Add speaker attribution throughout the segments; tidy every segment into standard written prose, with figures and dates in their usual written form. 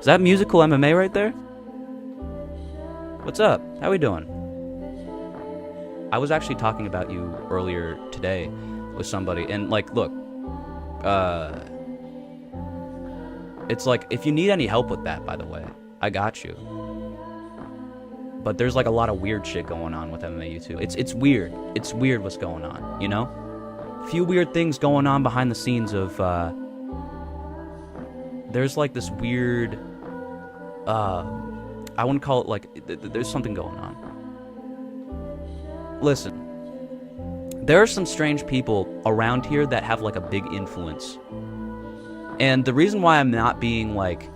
Speaker 1: Is that musical MMA right there? What's up? How we doing? I was actually talking about you earlier today with somebody, and like, look, it's like, if you need any help with that, by the way, I got you. But there's like a lot of weird shit going on with MMA YouTube. It's weird. It's weird what's going on, you know? A few weird things going on behind the scenes of, there's like this weird, I wouldn't call it like, there's something going on. Listen, there are some strange people around here that have like a big influence. And the reason why I'm not being like,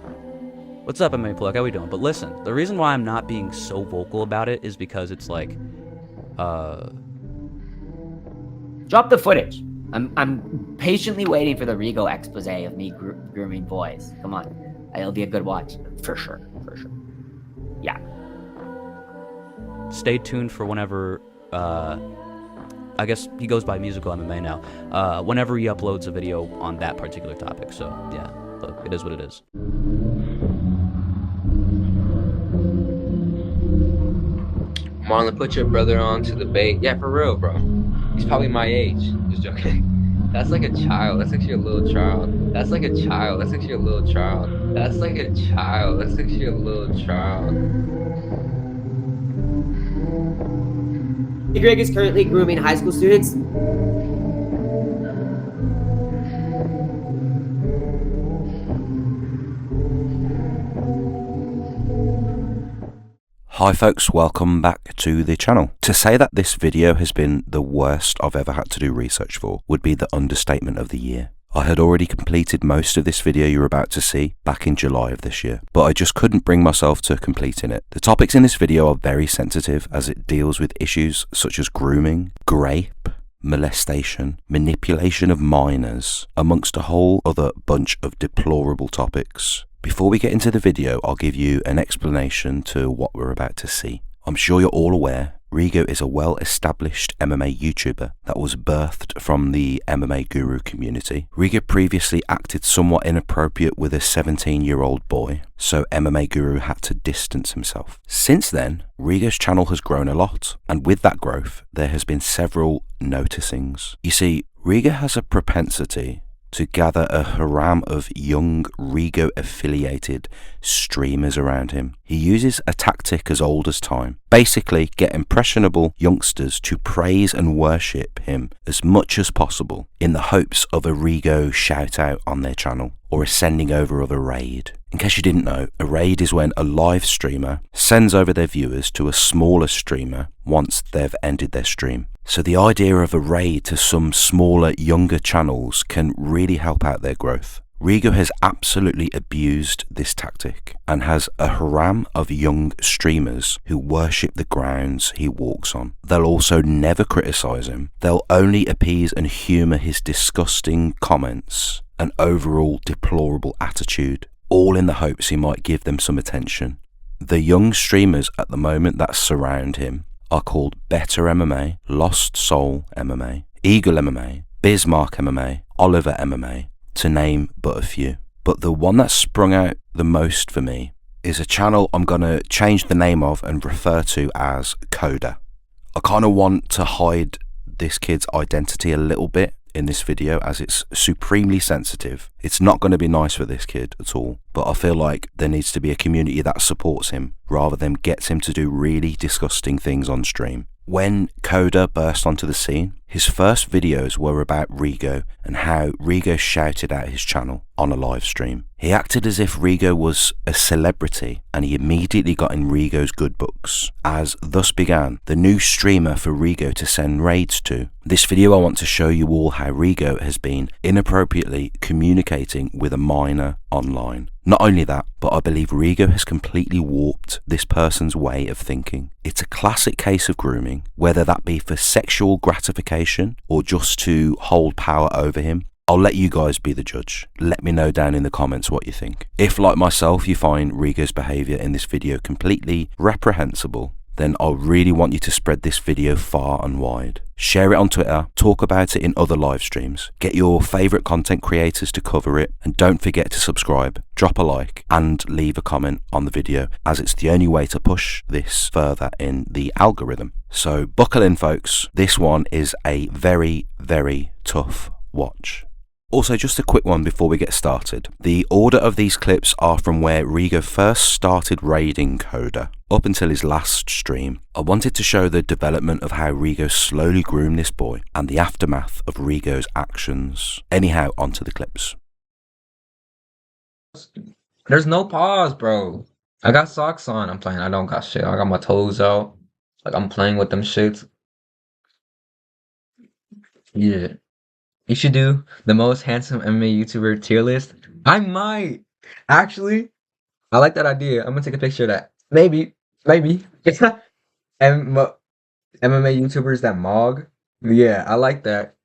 Speaker 1: what's up, MMA Plug, how we doing? But listen, the reason why I'm not being so vocal about it is because it's like,
Speaker 2: drop the footage. I'm patiently waiting for the Rigo expose of me grooming boys. Come on, it'll be a good watch for sure. Yeah.
Speaker 1: Stay tuned for whenever. I guess he goes by Musical MMA now. Whenever he uploads a video on that particular topic. So yeah, look, it is what it is.
Speaker 3: Marlon, put your brother on to the bait. Yeah, for real, bro. He's probably my age. Just joking. That's like a child. That's actually a little child. That's like a child. That's actually a little child. That's like a child. That's actually a little child.
Speaker 2: Greg is currently grooming high school students.
Speaker 4: Hi folks, welcome back to the channel. To say that this video has been the worst I've ever had to do research for would be the understatement of the year. I had already completed most of this video you're about to see back in July of this year, but I just couldn't bring myself to completing it. The topics in this video are very sensitive as it deals with issues such as grooming, rape, molestation, manipulation of minors, amongst a whole other bunch of deplorable topics. Before we get into the video, I'll give you an explanation to what we're about to see. I'm sure you're all aware, Rigo is a well-established MMA YouTuber that was birthed from the MMA guru community. Rigo previously acted somewhat inappropriate with a 17-year-old boy, so MMA guru had to distance himself. Since then, Rigo's channel has grown a lot, and with that growth, there has been several noticings. You see, Rigo has a propensity to gather a harem of young Rigo-affiliated streamers around him. He uses a tactic as old as time. Basically, get impressionable youngsters to praise and worship him as much as possible in the hopes of a Rigo shout-out on their channel or a sending over of a raid. In case you didn't know, a raid is when a live streamer sends over their viewers to a smaller streamer once they've ended their stream. So the idea of a raid to some smaller, younger channels can really help out their growth. Rigo has absolutely abused this tactic and has a harem of young streamers who worship the grounds he walks on. They'll also never criticize him. They'll only appease and humor his disgusting comments and overall deplorable attitude, all in the hopes he might give them some attention. The young streamers at the moment that surround him are called Better MMA, Lost Soul MMA, Eagle MMA, Bismarck MMA, Oliver MMA, to name but a few. But the one that sprung out the most for me is a channel I'm going to change the name of and refer to as Coda. I kind of want to hide this kid's identity a little bit in this video as it's supremely sensitive. It's not going to be nice for this kid at all, but I feel like there needs to be a community that supports him rather than gets him to do really disgusting things on stream. When Coda burst onto the scene, his first videos were about Rigo and how Rigo shouted out his channel on a live stream. He acted as if Rigo was a celebrity and he immediately got in Rigo's good books, as thus began the new streamer for Rigo to send raids to. This video I want to show you all how Rigo has been inappropriately communicating with a minor online. Not only that, but I believe Rigo has completely warped this person's way of thinking. It's a classic case of grooming, whether that be for sexual gratification or just to hold power over him. I'll let you guys be the judge. Let me know down in the comments what you think. If, like myself, you find Rigo's behaviour in this video completely reprehensible, then I really want you to spread this video far and wide. Share it on Twitter, talk about it in other live streams, get your favourite content creators to cover it, and don't forget to subscribe, drop a like, and leave a comment on the video, as it's the only way to push this further in the algorithm. So buckle in, folks. This one is a very, very tough watch. Also, just a quick one before we get started. The order of these clips are from where Rigo first started raiding Coda up until his last stream. I wanted to show the development of how Rigo slowly groomed this boy and the aftermath of Rigo's actions. Anyhow, onto the clips.
Speaker 3: There's no pause, bro. I got socks on. I'm playing. I don't got shit. I got my toes out. Like, I'm playing with them shits. Yeah. You should do the most handsome MMA YouTuber tier list. I might. Actually, I like that idea. I'm gonna take a picture of that. Maybe. MMA YouTubers that mog. Yeah, I like that.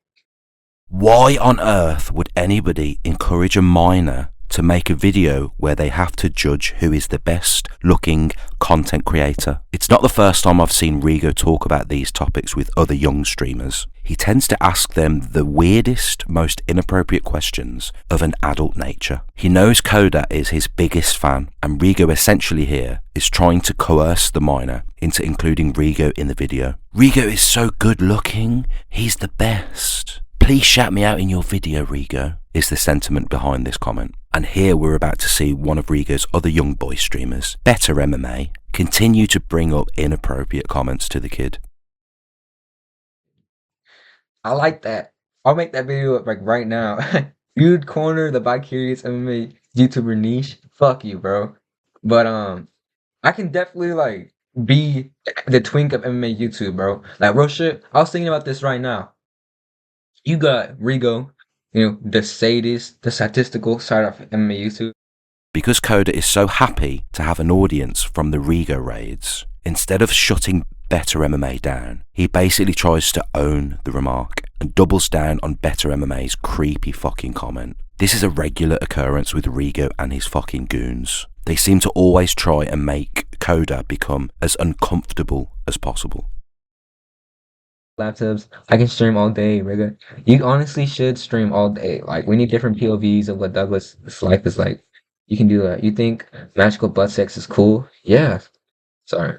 Speaker 4: Why on earth would anybody encourage a minor to make a video where they have to judge who is the best looking content creator? It's not the first time I've seen Rigo talk about these topics with other young streamers. He tends to ask them the weirdest, most inappropriate questions of an adult nature. He knows Coda is his biggest fan, and Rigo essentially here is trying to coerce the minor into including Rigo in the video. Rigo is so good looking, he's the best. Please shout me out in your video, Rigo, is the sentiment behind this comment. And here we're about to see one of Rigo's other young boy streamers, Better MMA, continue to bring up inappropriate comments to the kid.
Speaker 3: I like that. I'll make that video like right now. You'd corner the bi-curious MMA YouTuber niche. Fuck you, bro. But I can definitely like be the twink of MMA YouTube, bro. Like real shit. I was thinking about this right now. You got Rigo, you know, the sadist, the statistical side of MMA YouTube.
Speaker 4: Because Coda is so happy to have an audience from the Rigo raids, instead of shutting Better MMA down, he basically tries to own the remark and doubles down on Better MMA's creepy fucking comment. This is a regular occurrence with Rigo and his fucking goons. They seem to always try and make Coda become as uncomfortable as possible.
Speaker 3: Laptops, I can stream all day, Rigo. You honestly should stream all day. Like, we need different POVs of what Douglas' life is like. You can do that. You think magical butt sex is cool? Yeah. Sorry.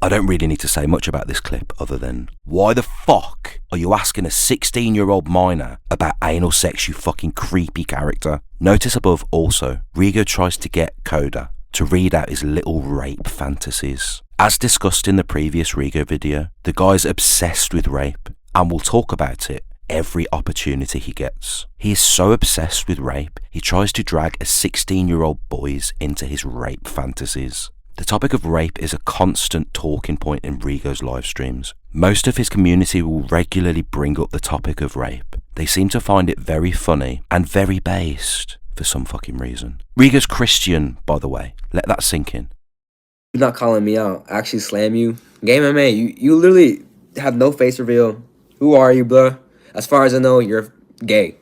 Speaker 4: I don't really need to say much about this clip other than, why the fuck are you asking a 16-year-old minor about anal sex, you fucking creepy character? Notice above also, Rigo tries to get Coda to read out his little rape fantasies. As discussed in the previous Rigo video, the guy's obsessed with rape and will talk about it every opportunity he gets. He is so obsessed with rape, he tries to drag a 16-year-old boys into his rape fantasies. The topic of rape is a constant talking point in Rigo's live streams. Most of his community will regularly bring up the topic of rape. They seem to find it very funny and very based for some fucking reason. Rigo's Christian, by the way. Let that sink in.
Speaker 3: You're not calling me out. I actually slam you. Game MMA, you literally have no face reveal. Who are you, bro? As far as I know, you're gay.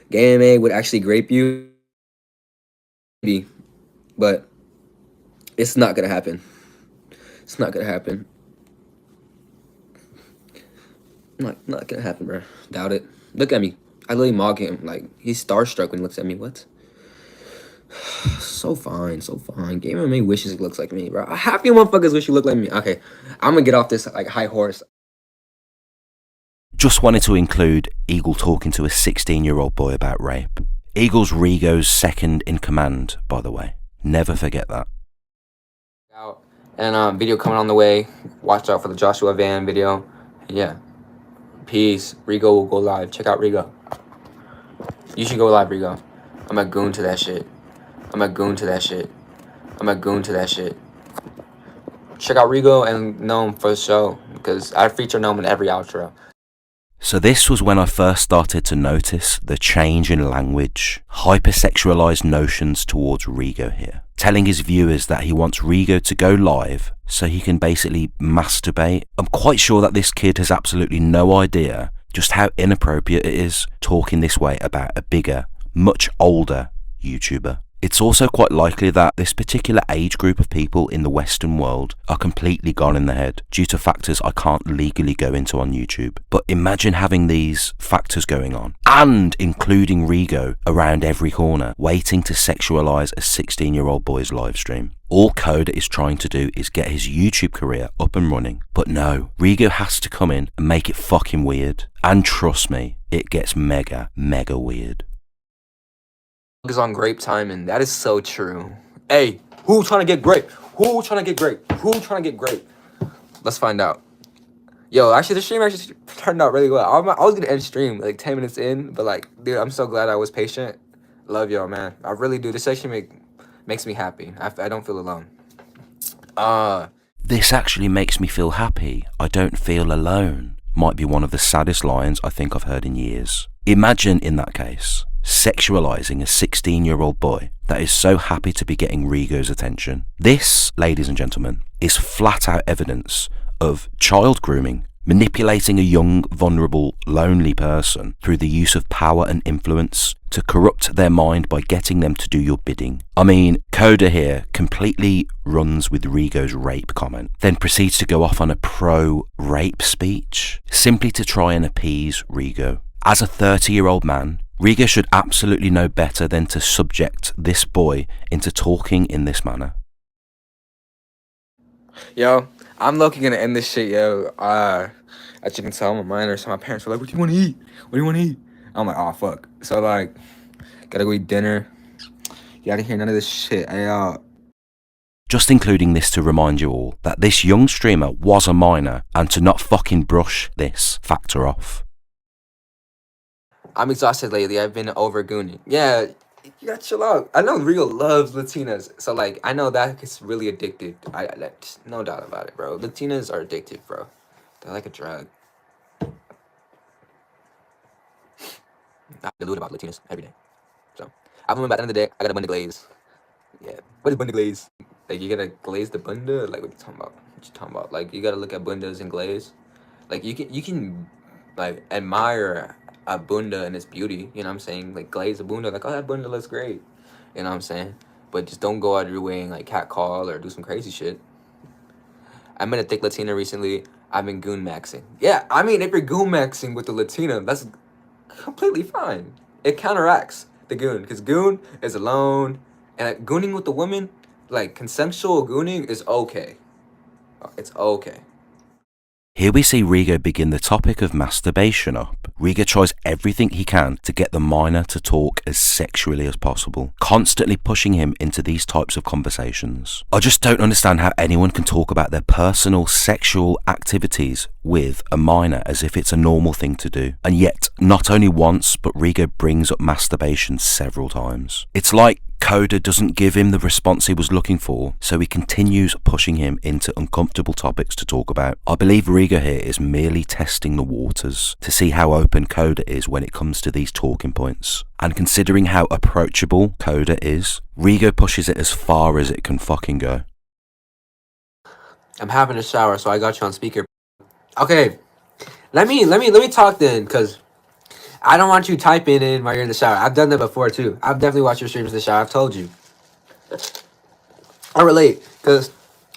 Speaker 3: Game MMA would actually grape you. Maybe. But it's not gonna happen. It's not gonna happen. Not gonna happen, bro. Doubt it. Look at me. I literally mock him. Like, he's starstruck when he looks at me. What? So fine, so fine. Game MMA wishes he looks like me, bro. Half you motherfuckers wish you look like me. Okay, I'm gonna get off this like high horse.
Speaker 4: Just wanted to include Eagle talking to a 16-year-old boy about rape. Eagle's Rigo's second in command, by the way. Never forget that.
Speaker 3: And video coming on the way. Watch out for the Joshua Van video. Yeah. Peace. Rigo will go live. Check out Rigo. You should go live, Rigo. I'm a goon to that shit. I'm a goon to that shit. I'm a goon to that shit. Check out Rigo and Gnome for the show, because I feature Gnome in every outro.
Speaker 4: So this was when I first started to notice the change in language, hypersexualized notions towards Rigo here, telling his viewers that he wants Rigo to go live so he can basically masturbate. I'm quite sure that this kid has absolutely no idea just how inappropriate it is talking this way about a bigger, much older YouTuber. It's also quite likely that this particular age group of people in the Western world are completely gone in the head due to factors I can't legally go into on YouTube. But imagine having these factors going on and including Rigo around every corner waiting to sexualize a 16-year-old boy's live stream. All Coda is trying to do is get his YouTube career up and running. But no, Rigo has to come in and make it fucking weird. And trust me, it gets mega, mega weird.
Speaker 3: Is on grape timing. That is so true. Hey, who trying to get grape? Who trying to get grape? Who trying to get grape? Let's find out. Yo, actually, the stream actually turned out really well. I was gonna end stream like 10 minutes in, but like, dude, I'm so glad I was patient. Love y'all, man. I really do. This actually makes me happy. I don't feel alone.
Speaker 4: This actually makes me feel happy. I don't feel alone. Might be one of the saddest lines I think I've heard in years. Imagine in that case, sexualizing a 16-year-old boy that is so happy to be getting Rigo's attention. This, ladies and gentlemen, is flat out evidence of child grooming, manipulating a young, vulnerable, lonely person through the use of power and influence to corrupt their mind by getting them to do your bidding. I mean, Coda here completely runs with Rigo's rape comment, then proceeds to go off on a pro-rape speech, simply to try and appease Rigo. As a 30-year-old man, Rigo should absolutely know better than to subject this boy into talking in this manner.
Speaker 3: Yo, I'm low-key gonna end this shit, yo. As you can tell, I'm a minor, so my parents were like, what do you want to eat? What do you want to eat? I'm like, oh, fuck. So, like, gotta go eat dinner. You gotta hear none of this shit.
Speaker 4: Just including this to remind you all that this young streamer was a minor and to not fucking brush this factor off.
Speaker 3: I'm exhausted lately. I've been over gooning. Yeah, you gotta chill out. I know Rigo loves Latinas, so like I know that gets really addicted. That's no doubt about it, bro. Latinas are addictive, bro. They're like a drug. I delude about Latinas every day. So I remember at the end of the day, I got a bunda glaze. Yeah, what is bunda glaze? Like you gotta glaze the bunda? Like what you talking about? What you talking about? Like you gotta look at bundas and glaze. Like you can like admire a bunda and its beauty, you know what I'm saying? Like glaze a bunda, like, oh, that bunda looks great, you know what I'm saying? But just don't go out of your way and like catcall or do some crazy shit. I met a thick Latina recently. I've been goon maxing. Yeah, I mean, if you're goon maxing with the Latina, that's completely fine. It counteracts the goon, because goon is alone, and like, gooning with the woman, like consensual gooning is okay. It's okay.
Speaker 4: Here we see Rigo begin the topic of masturbation up. Rigo tries everything he can to get the minor to talk as sexually as possible, constantly pushing him into these types of conversations. I just don't understand how anyone can talk about their personal sexual activities with a minor as if it's a normal thing to do. And yet, not only once, but Rigo brings up masturbation several times. It's like Coda doesn't give him the response he was looking for, so he continues pushing him into uncomfortable topics to talk about. I believe Rigo here is merely testing the waters to see how open Coda is when it comes to these talking points. And considering how approachable Coda is, Rigo pushes it as far as it can fucking go.
Speaker 3: I'm having a shower, so I got you on speaker. Okay, let me talk then, cause I don't want you typing in while you're in the shower. I've done that before too. I've definitely watched your streams in the shower. I've told you. I relate, because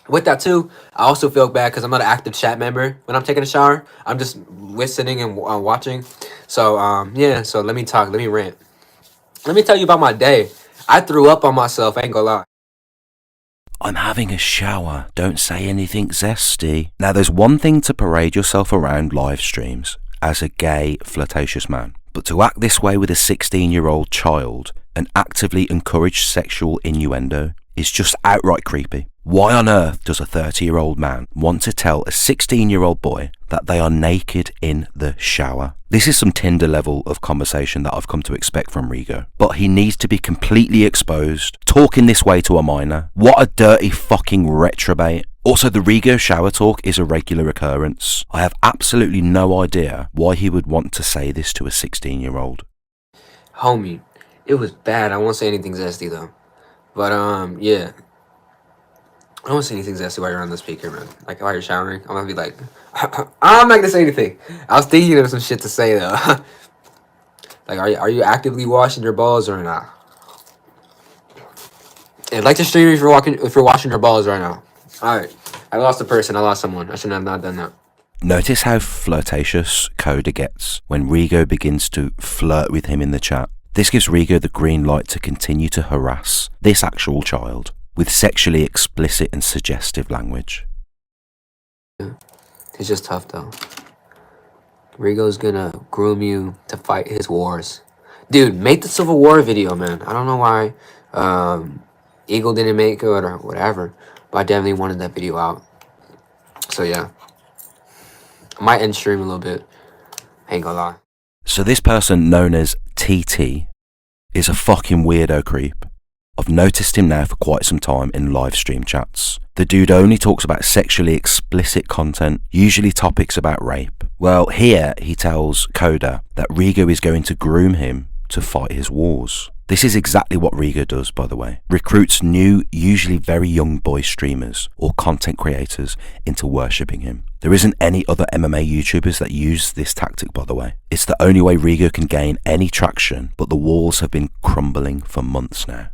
Speaker 3: with that too, I also feel bad because I'm not an active chat member when I'm taking a shower. I'm just listening and watching. So, yeah, so let me talk. Let me rant. Let me tell you about my day. I threw up on myself, I ain't gonna lie.
Speaker 4: I'm having a shower. Don't say anything zesty. Now, there's one thing to parade yourself around live streams as a gay, flirtatious man. But to act this way with a 16-year-old child and actively encourage sexual innuendo is just outright creepy. Why on earth does a 30-year-old man want to tell a 16-year-old boy that they are naked in the shower? This is some Tinder level of conversation that I've come to expect from Rigo. But he needs to be completely exposed, talking this way to a minor. What a dirty fucking retrobate. Also, the Rigo shower talk is a regular occurrence. I have absolutely no idea why he would want to say this to a 16-year-old.
Speaker 3: Homie, it was bad. I won't say anything zesty though. But yeah. I don't say anything zesty while you're on the speaker, man. Like while you're showering, I'm gonna be like, I'm not gonna say anything. I was thinking of some shit to say though. Like, are you actively washing your balls or not? And like the stream if you're watching your balls right now. Alright. I lost a person, I lost someone. I shouldn't have not done that.
Speaker 4: Notice how flirtatious Coda gets when Rigo begins to flirt with him in the chat. This gives Rigo the green light to continue to harass this actual child with sexually explicit and suggestive language.
Speaker 3: It's just tough though. Rigo's gonna groom you to fight his wars. Dude, make the Civil War video, man. I don't know why Eagle didn't make it or whatever, but I definitely wanted that video out. So yeah. I might end stream a little bit. Ain't gonna lie.
Speaker 4: So this person known as TT is a fucking weirdo creep. I've noticed him now for quite some time in live stream chats. The dude only talks about sexually explicit content, usually topics about rape. Well, here he tells Coda that Rigo is going to groom him to fight his wars. This is exactly what Rigo does, by the way. Recruits new, usually very young boy streamers or content creators into worshipping him. There isn't any other MMA YouTubers that use this tactic, by the way. It's the only way Rigo can gain any traction, but the walls have been crumbling for months now.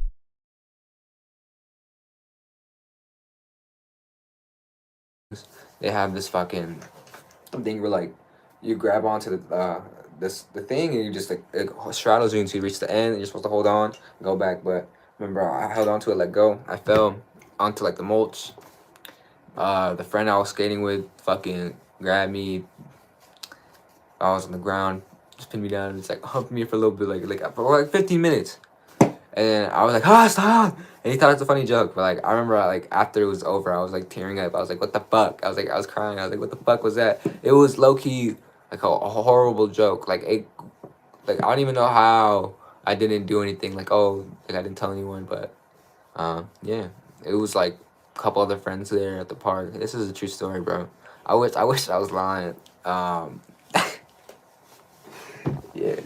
Speaker 3: They have this fucking thing where like you grab onto the thing and you just like it straddles you until you reach the end and you're supposed to hold on and go back. But remember, I held on to it, let go. I fell onto like the mulch. The friend I was skating with fucking grabbed me. I was on the ground, just pinned me down and just like humped me for a little bit, for like 15 minutes. And I was like, ah, stop! And he thought it's a funny joke, but like I remember like after it was over, I was like tearing up. I was like, what the fuck? I was crying. I was like, what the fuck was that? It was low key like a horrible joke. Like I don't even know how I didn't do anything. Like I didn't tell anyone, but yeah, it was like a couple other friends there at the park. This is a true story, bro. I wish I was lying. Yeah.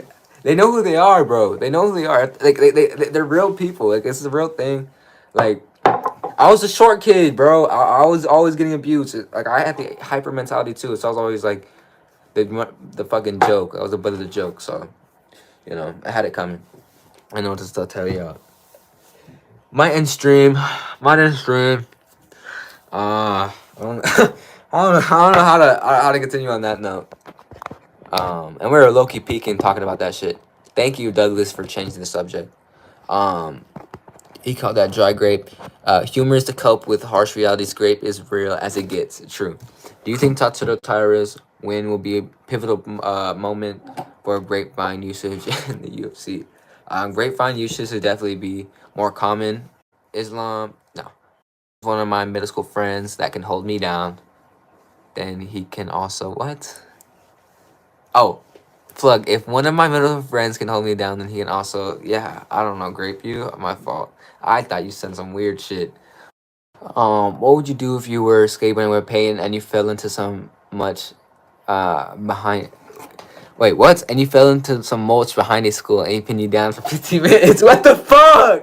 Speaker 3: They know who they are, bro. They know who they are. Like they're real people. Like this is a real thing. Like I was a short kid, bro. I was always getting abused. Like I had the hyper mentality too. So I was always like the fucking joke. I was a butt of the joke. So you know I had it coming. I know what to still tell you. Might end stream. I don't I don't know how to continue on that note. And we were low-key peeking talking about that shit. Thank you, Douglas, for changing the subject. He called that dry grape. Humor is to cope with harsh realities. Grape is real as it gets. True. Do you think Tatsuro Taira's win will be a pivotal moment for grapevine usage in the UFC? Grapevine usage should definitely be more common. Islam, no. One of my middle school friends that can hold me down, then he can also what? Oh, plug. If one of my middle friends can hold me down, then he can also, yeah, I don't know, grape you. My fault. I thought you said some weird shit. What would you do if you were skateboarding with pain and you fell into some much, behind? Wait, what? And you fell into some mulch behind a school and he pinned you down for 15 minutes? What the fuck?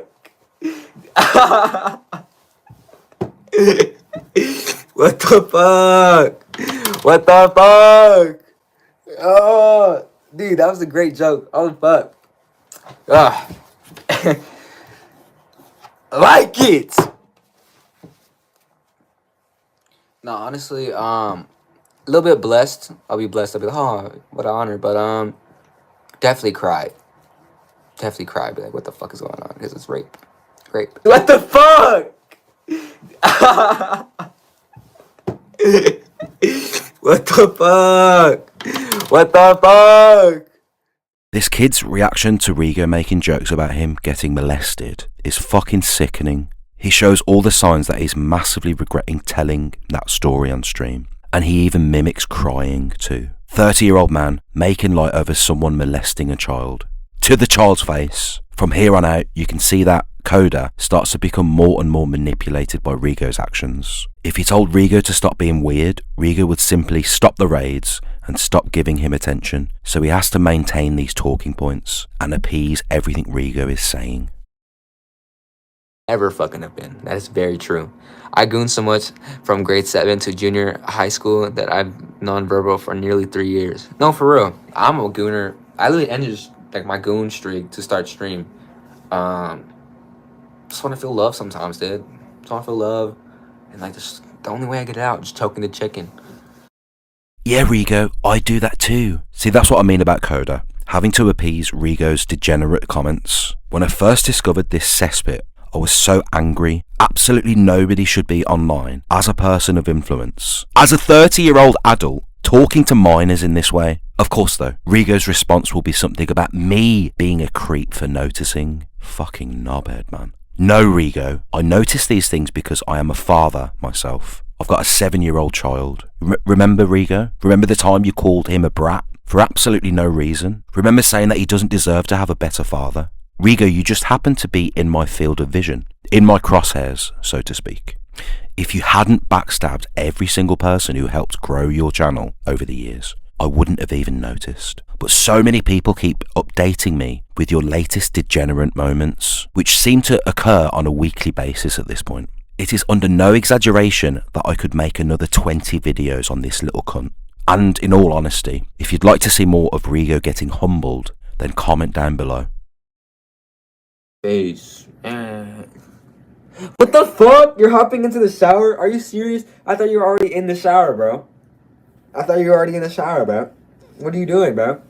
Speaker 3: What the fuck? What the fuck? Oh, dude, that was a great joke. Oh, fuck. Like it. No, honestly, a little bit blessed. I'll be blessed. I'll be like, oh, what an honor. But definitely cried. Definitely cried. Be like, what the fuck is going on? Because it's rape. Rape. What the fuck? What the fuck? What the fuck?
Speaker 4: This kid's reaction to Rigo making jokes about him getting molested is fucking sickening. He shows all the signs that he's massively regretting telling that story on stream. And he even mimics crying too. 30-year-old man making light over someone molesting a child. To the child's face. From here on out, you can see that Coda starts to become more and more manipulated by Rigo's actions. If he told Rigo to stop being weird, Rigo would simply stop the raids and stop giving him attention. So he has to maintain these talking points and appease everything Rigo is saying.
Speaker 3: Never fucking have been. That is very true. I gooned so much from grade 7 to junior high school that I've nonverbal for nearly 3 years. No, for real. I'm a gooner. I literally ended like my goon streak to start stream. just want to feel love sometimes, dude. Just want to feel love, and like just the only way I get it out, just choking the chicken.
Speaker 4: Yeah, Rigo, I do that too. See, that's what I mean about Coda. Having to appease Rigo's degenerate comments. When I first discovered this cesspit, I was so angry. Absolutely nobody should be online as a person of influence. As a 30-year-old adult, talking to minors in this way. Of course though, Rigo's response will be something about me being a creep for noticing. Fucking knobhead, man. No, Rigo, I notice these things because I am a father myself. I've got a 7-year-old child. Remember, Rigo? Remember the time you called him a brat? For absolutely no reason? Remember saying that he doesn't deserve to have a better father? Rigo, you just happen to be in my field of vision. In my crosshairs, so to speak. If you hadn't backstabbed every single person who helped grow your channel over the years, I wouldn't have even noticed. But so many people keep updating me with your latest degenerate moments, which seem to occur on a weekly basis at this point. It is under no exaggeration that I could make another 20 videos on this little cunt. And in all honesty, if you'd like to see more of Rigo getting humbled, then comment down below.
Speaker 3: Face. What the fuck? You're hopping into the shower? Are you serious? I thought you were already in the shower, bro. What are you doing, bro?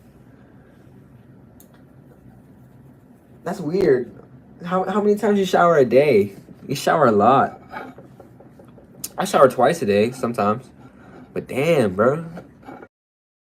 Speaker 3: That's weird. How many times you shower a day? You shower a lot. I shower twice a day sometimes. But damn, bro.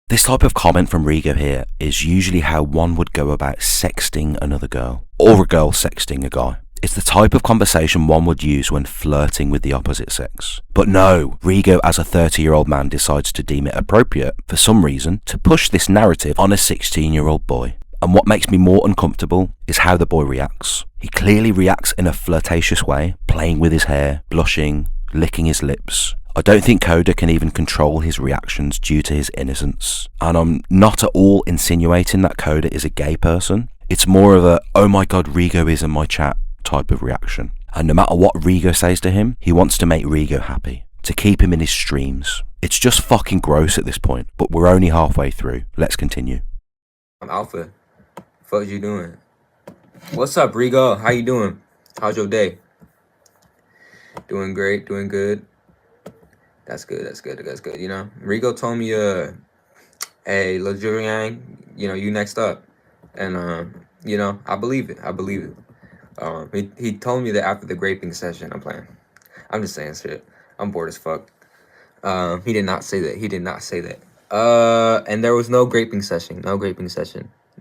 Speaker 4: This type of comment from Rigo here is usually how one would go about sexting another girl, or a girl sexting a guy. It's the type of conversation one would use when flirting with the opposite sex. But no, Rigo as a 30-year-old man decides to deem it appropriate, for some reason, to push this narrative on a 16-year-old boy. And what makes me more uncomfortable is how the boy reacts. He clearly reacts in a flirtatious way, playing with his hair, blushing, licking his lips. I don't think Coda can even control his reactions due to his innocence. And I'm not at all insinuating that Coda is a gay person. It's more of a, oh my god, Rigo is in my chat type of reaction. And no matter what Rigo says to him, he wants to make Rigo happy, to keep him in his streams. It's just fucking gross at this point, but we're only halfway through. Let's continue.
Speaker 3: I'm Alpha. What you doing? What's up, Rigo? How you doing? How's your day? Doing great, doing good. That's good, that's good, that's good. You know, Rigo told me, hey, Lil Julian, you know, you next up. And, you know, I believe it. He told me that after the graping session. I'm playing. I'm just saying shit. I'm bored as fuck. He did not say that. And there was no graping session.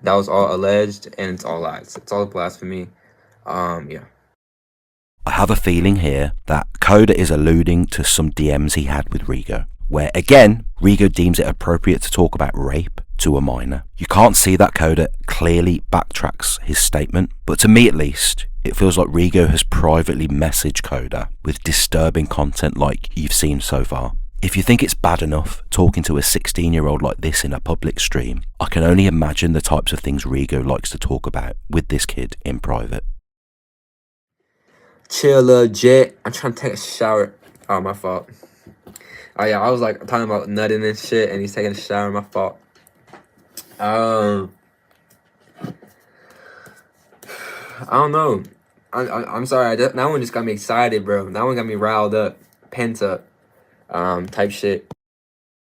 Speaker 3: That was all alleged, and it's all lies. It's all blasphemy. Yeah.
Speaker 4: I have a feeling here that Coda is alluding to some DMs he had with Rigo, where again, Rigo deems it appropriate to talk about rape to a minor. You can't see that Coda clearly backtracks his statement, but to me at least, it feels like Rigo has privately messaged Coda with disturbing content like you've seen so far. If you think it's bad enough talking to a 16-year-old like this in a public stream, I can only imagine the types of things Rigo likes to talk about with this kid in private.
Speaker 3: Chill, legit. I'm trying to take a shower. Oh, my fault. Oh, yeah, I was like talking about nutting and shit, and he's taking a shower. My fault. I don't know. I'm sorry. That one just got me excited, bro. That one got me riled up, pent up. Type shit.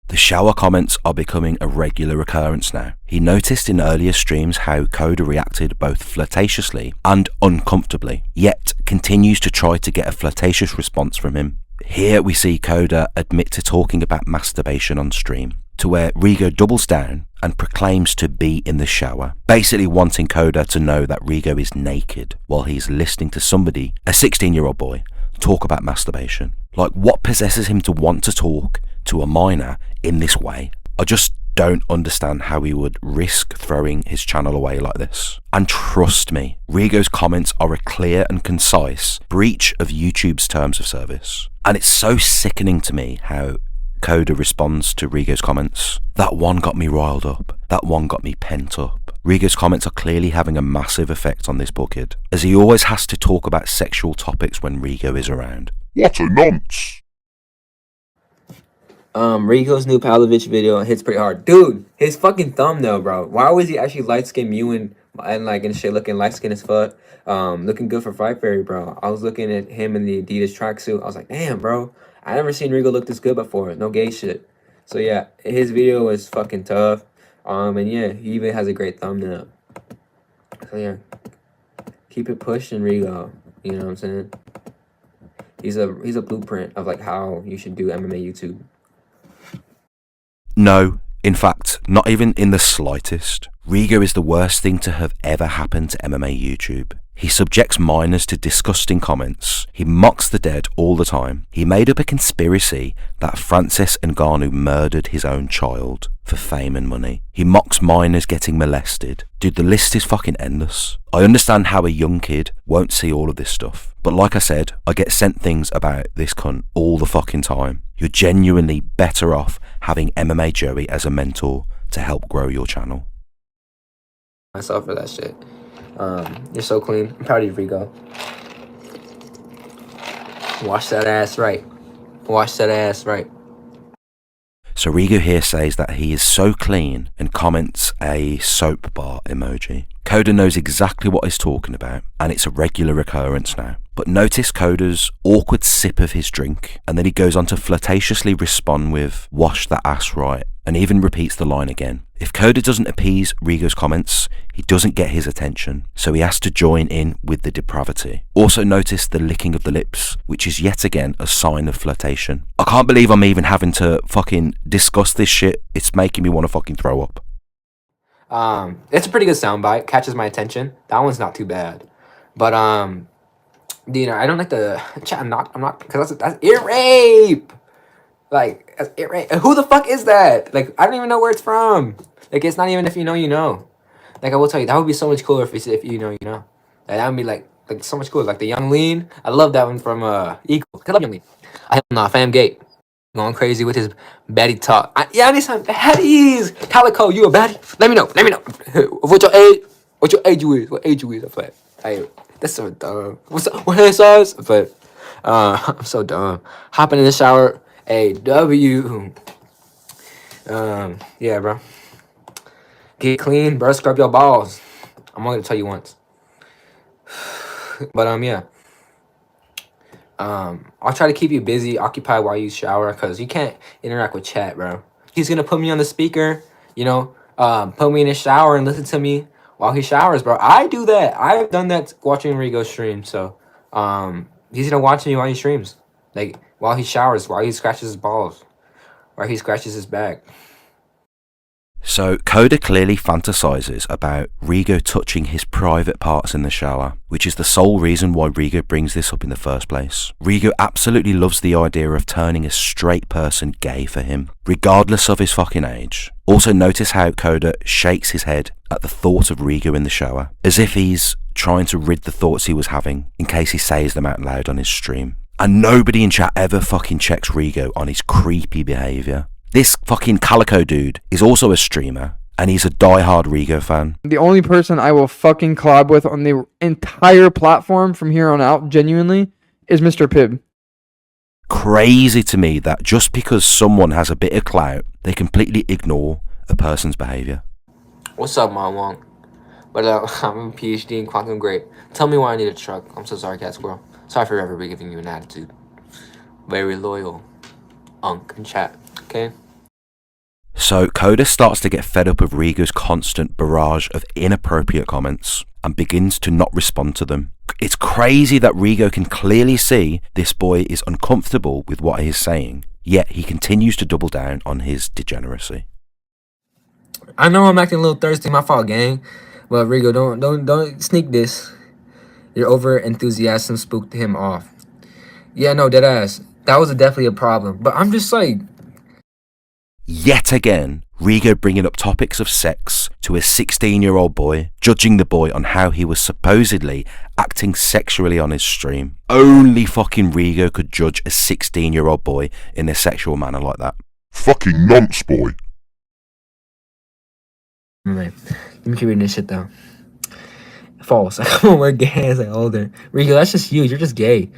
Speaker 4: The shower comments are becoming a regular occurrence now. He noticed in earlier streams how Coda reacted both flirtatiously and uncomfortably, yet continues to try to get a flirtatious response from him. Here we see Coda admit to talking about masturbation on stream, to where Rigo doubles down and proclaims to be in the shower, basically wanting Coda to know that Rigo is naked while he's listening to somebody, a 16-year-old boy, talk about masturbation. Like, what possesses him to want to talk to a minor in this way? I just don't understand how he would risk throwing his channel away like this. And trust me, Rigo's comments are a clear and concise breach of YouTube's terms of service. And it's so sickening to me how Coda responds to Rigo's comments. That one got me riled up. That one got me pent up. Rigo's comments are clearly having a massive effect on this poor kid, as he always has to talk about sexual topics when Rigo is around. What a nonce!
Speaker 3: Rigo's new Palovich video hits pretty hard. Dude, his fucking thumbnail, bro. Why was he actually light-skinned mewing and like and shit, looking light skinned as fuck, looking good for Fight Fairy, bro. I was looking at him in the Adidas tracksuit. I was like, damn, bro, I never seen Rigo look this good before. No gay shit. So yeah, his video was fucking tough. And yeah, he even has a great thumbnail. So yeah, keep it pushing, Rigo. You know what I'm saying? He's a blueprint of like how you should do MMA YouTube.
Speaker 4: No, in fact, not even in the slightest. Rigo is the worst thing to have ever happened to MMA YouTube. He subjects minors to disgusting comments. He mocks the dead all the time. He made up a conspiracy that Frances Ngannou murdered his own child for fame and money. He mocks minors getting molested. Dude, the list is fucking endless. I understand how a young kid won't see all of this stuff. But like I said, I get sent things about this cunt all the fucking time. You're genuinely better off having MMA Joey as a mentor to help grow your channel.
Speaker 3: Myself for that shit. You're so clean. I'm proud of you, Rigo. Wash that ass right. Wash that ass right.
Speaker 4: So Rigo here says that he is so clean and comments a soap bar emoji. Coda knows exactly what he's talking about, and it's a regular occurrence now. But notice Coda's awkward sip of his drink, and then he goes on to flirtatiously respond with, wash that ass right, and even repeats the line again. If Coda doesn't appease Rigo's comments, he doesn't get his attention, so he has to join in with the depravity. Also notice the licking of the lips, which is yet again a sign of flirtation. I can't believe I'm even having to fucking discuss this shit. It's making me want to fucking throw up.
Speaker 3: It's a pretty good soundbite. Catches my attention. That one's not too bad. But you know, I don't like the chat. I'm not because that's ear rape. Like that's ear rape. Who the fuck is that? Like I don't even know where it's from. Like it's not even if you know you know. Like I will tell you, that would be so much cooler if you know you know. Like, that would be like so much cooler. Like the Young Lean. I love that one from Eagle. I love Young Lean. I don't know. Fam Gate. Going crazy with his baddie talk. I need some baddies. Calico, you a baddie? Let me know. What your age? What you is? What age you is? I'm like, hey, that's so dumb. What hand size? But I'm so dumb. Hopping in the shower. AW. Yeah, bro. Get clean, bro. Scrub your balls. I'm only gonna tell you once. But yeah. I'll try to keep you busy, occupied while you shower, because you can't interact with chat, bro. He's gonna put me on the speaker, you know, put me in the shower and listen to me while he showers, bro. I do that. I've done that watching Rigo stream. So, he's gonna watch me while he streams, like while he showers, while he scratches his balls, while he scratches his back.
Speaker 4: So Coda clearly fantasizes about Rigo touching his private parts in the shower, which is the sole reason why Rigo brings this up in the first place. Rigo absolutely loves the idea of turning a straight person gay for him, regardless of his fucking age. Also notice how Coda shakes his head at the thought of Rigo in the shower, as if he's trying to rid the thoughts he was having in case he says them out loud on his stream. And nobody in chat ever fucking checks Rigo on his creepy behaviour. This fucking Calico dude is also a streamer, and he's a die-hard Rigo fan.
Speaker 5: The only person I will fucking collab with on the entire platform from here on out, genuinely, is Mr. Pibb.
Speaker 4: Crazy to me that just because someone has a bit of clout, they completely ignore a person's behaviour.
Speaker 3: What's up, Mom Wong? But I'm a PhD in quantum grape. Tell me why I need a truck. I'm so sorry, Cat Squirrel. Sorry for ever giving you an attitude. Very loyal. Unk in chat, okay?
Speaker 4: So Coda starts to get fed up of Rigo's constant barrage of inappropriate comments and begins to not respond to them. It's crazy that Rigo can clearly see this boy is uncomfortable with what he is saying, yet he continues to double down on his degeneracy.
Speaker 3: I know I'm acting a little thirsty, my fault, gang. But Rigo, don't sneak this. Your over enthusiasm spooked him off. Yeah, no, deadass. That was definitely a problem. But I'm just like,
Speaker 4: yet again, Rigo bringing up topics of sex to a 16-year-old boy, judging the boy on how he was supposedly acting sexually on his stream. Only fucking Rigo could judge a 16-year-old boy in a sexual manner like that.
Speaker 6: Fucking nonce, boy.
Speaker 3: man, let me keep reading this shit though. False. Come on, we're gay as I older. Rigo, that's just you. You're just gay.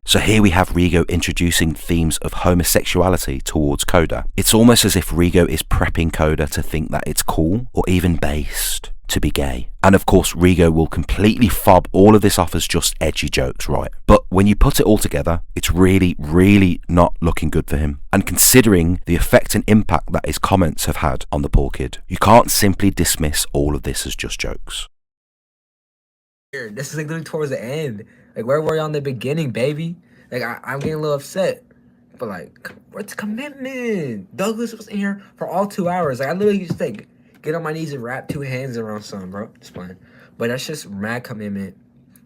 Speaker 4: So here we have Rigo introducing themes of homosexuality towards Coda. It's almost as if Rigo is prepping Coda to think that it's cool or even based. to be gay. And of course, Rigo will completely fob all of this off as just edgy jokes, right? But when you put it all together, it's really, really not looking good for him. And considering the effect and impact that his comments have had on the poor kid, you can't simply dismiss all of this as just jokes.
Speaker 7: This is like literally towards the end. Like, where were you on the beginning, baby? Like, I'm getting a little upset. But, like, what's commitment? Douglas was in here for all 2 hours. Like, I literally used to, like, get on my knees and wrap 2 hands around something, bro. Just playing. But that's just mad commitment.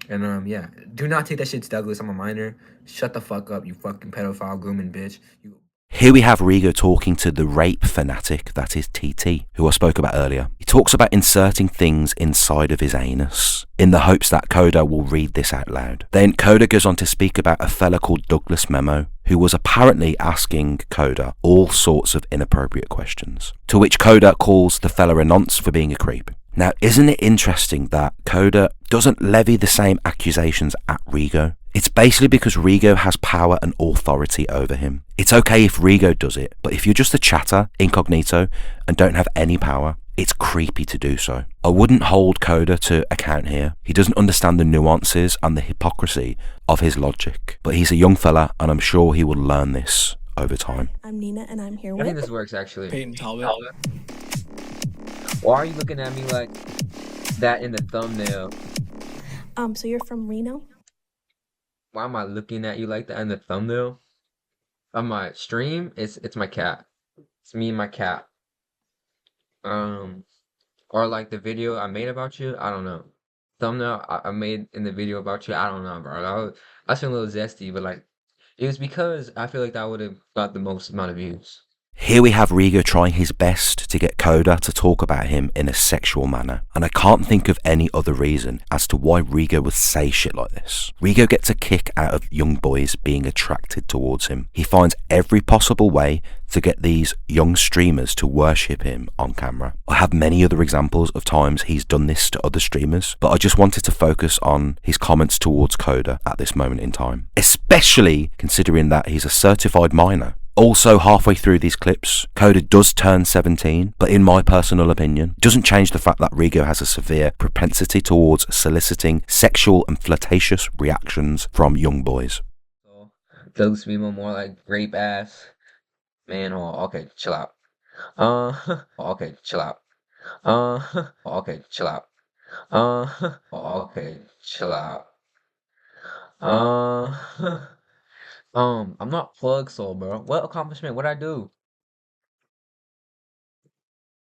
Speaker 7: And, yeah. Do not take that shit to Douglas. I'm a minor. Shut the fuck up, you fucking pedophile grooming bitch. You...
Speaker 4: Here we have Rigo talking to the rape fanatic, that is TT, who I spoke about earlier. He talks about inserting things inside of his anus in the hopes that Coda will read this out loud. Then Coda goes on to speak about a fella called Douglas Memo, who was apparently asking Coda all sorts of inappropriate questions, to which Coda calls the fella a nonce for being a creep. Now, isn't it interesting that Coda doesn't levy the same accusations at Rigo? It's basically because Rigo has power and authority over him. It's okay if Rigo does it, but if you're just a chatter, incognito, and don't have any power, it's creepy to do so. I wouldn't hold Coda to account here. He doesn't understand the nuances and the hypocrisy of his logic. But he's a young fella, and I'm sure he will learn this over time.
Speaker 8: I'm Nina, and I'm here
Speaker 3: I think
Speaker 8: with...
Speaker 3: this works, actually.
Speaker 9: Peyton Talbot.
Speaker 3: Why are you looking at me like that in the thumbnail?
Speaker 8: So you're from Reno?
Speaker 3: Why am I looking at you like that in the thumbnail? On my stream, it's my cat. It's me and my cat. Or like the video I made about you, I don't know. Thumbnail I made in the video about you, I don't know, bro. I was a little zesty, but like, it was because I feel like that would have got the most amount of views.
Speaker 4: Here we have Rigo trying his best to get Coda to talk about him in a sexual manner, and I can't think of any other reason as to why Rigo would say shit like this. Rigo gets a kick out of young boys being attracted towards him. He finds every possible way to get these young streamers to worship him on camera. I have many other examples of times he's done this to other streamers, but I just wanted to focus on his comments towards Coda at this moment in time, especially considering that he's a certified minor. Also, halfway through these clips, Coda does turn 17, but in my personal opinion, it doesn't change the fact that Rigo has a severe propensity towards soliciting sexual and flirtatious reactions from young boys.
Speaker 3: Douglas Memo more like rape ass. Man, oh, okay, chill out. Okay, chill out. Okay, chill out. Okay, chill out. I'm not plug soul, bro. What accomplishment? What'd I do?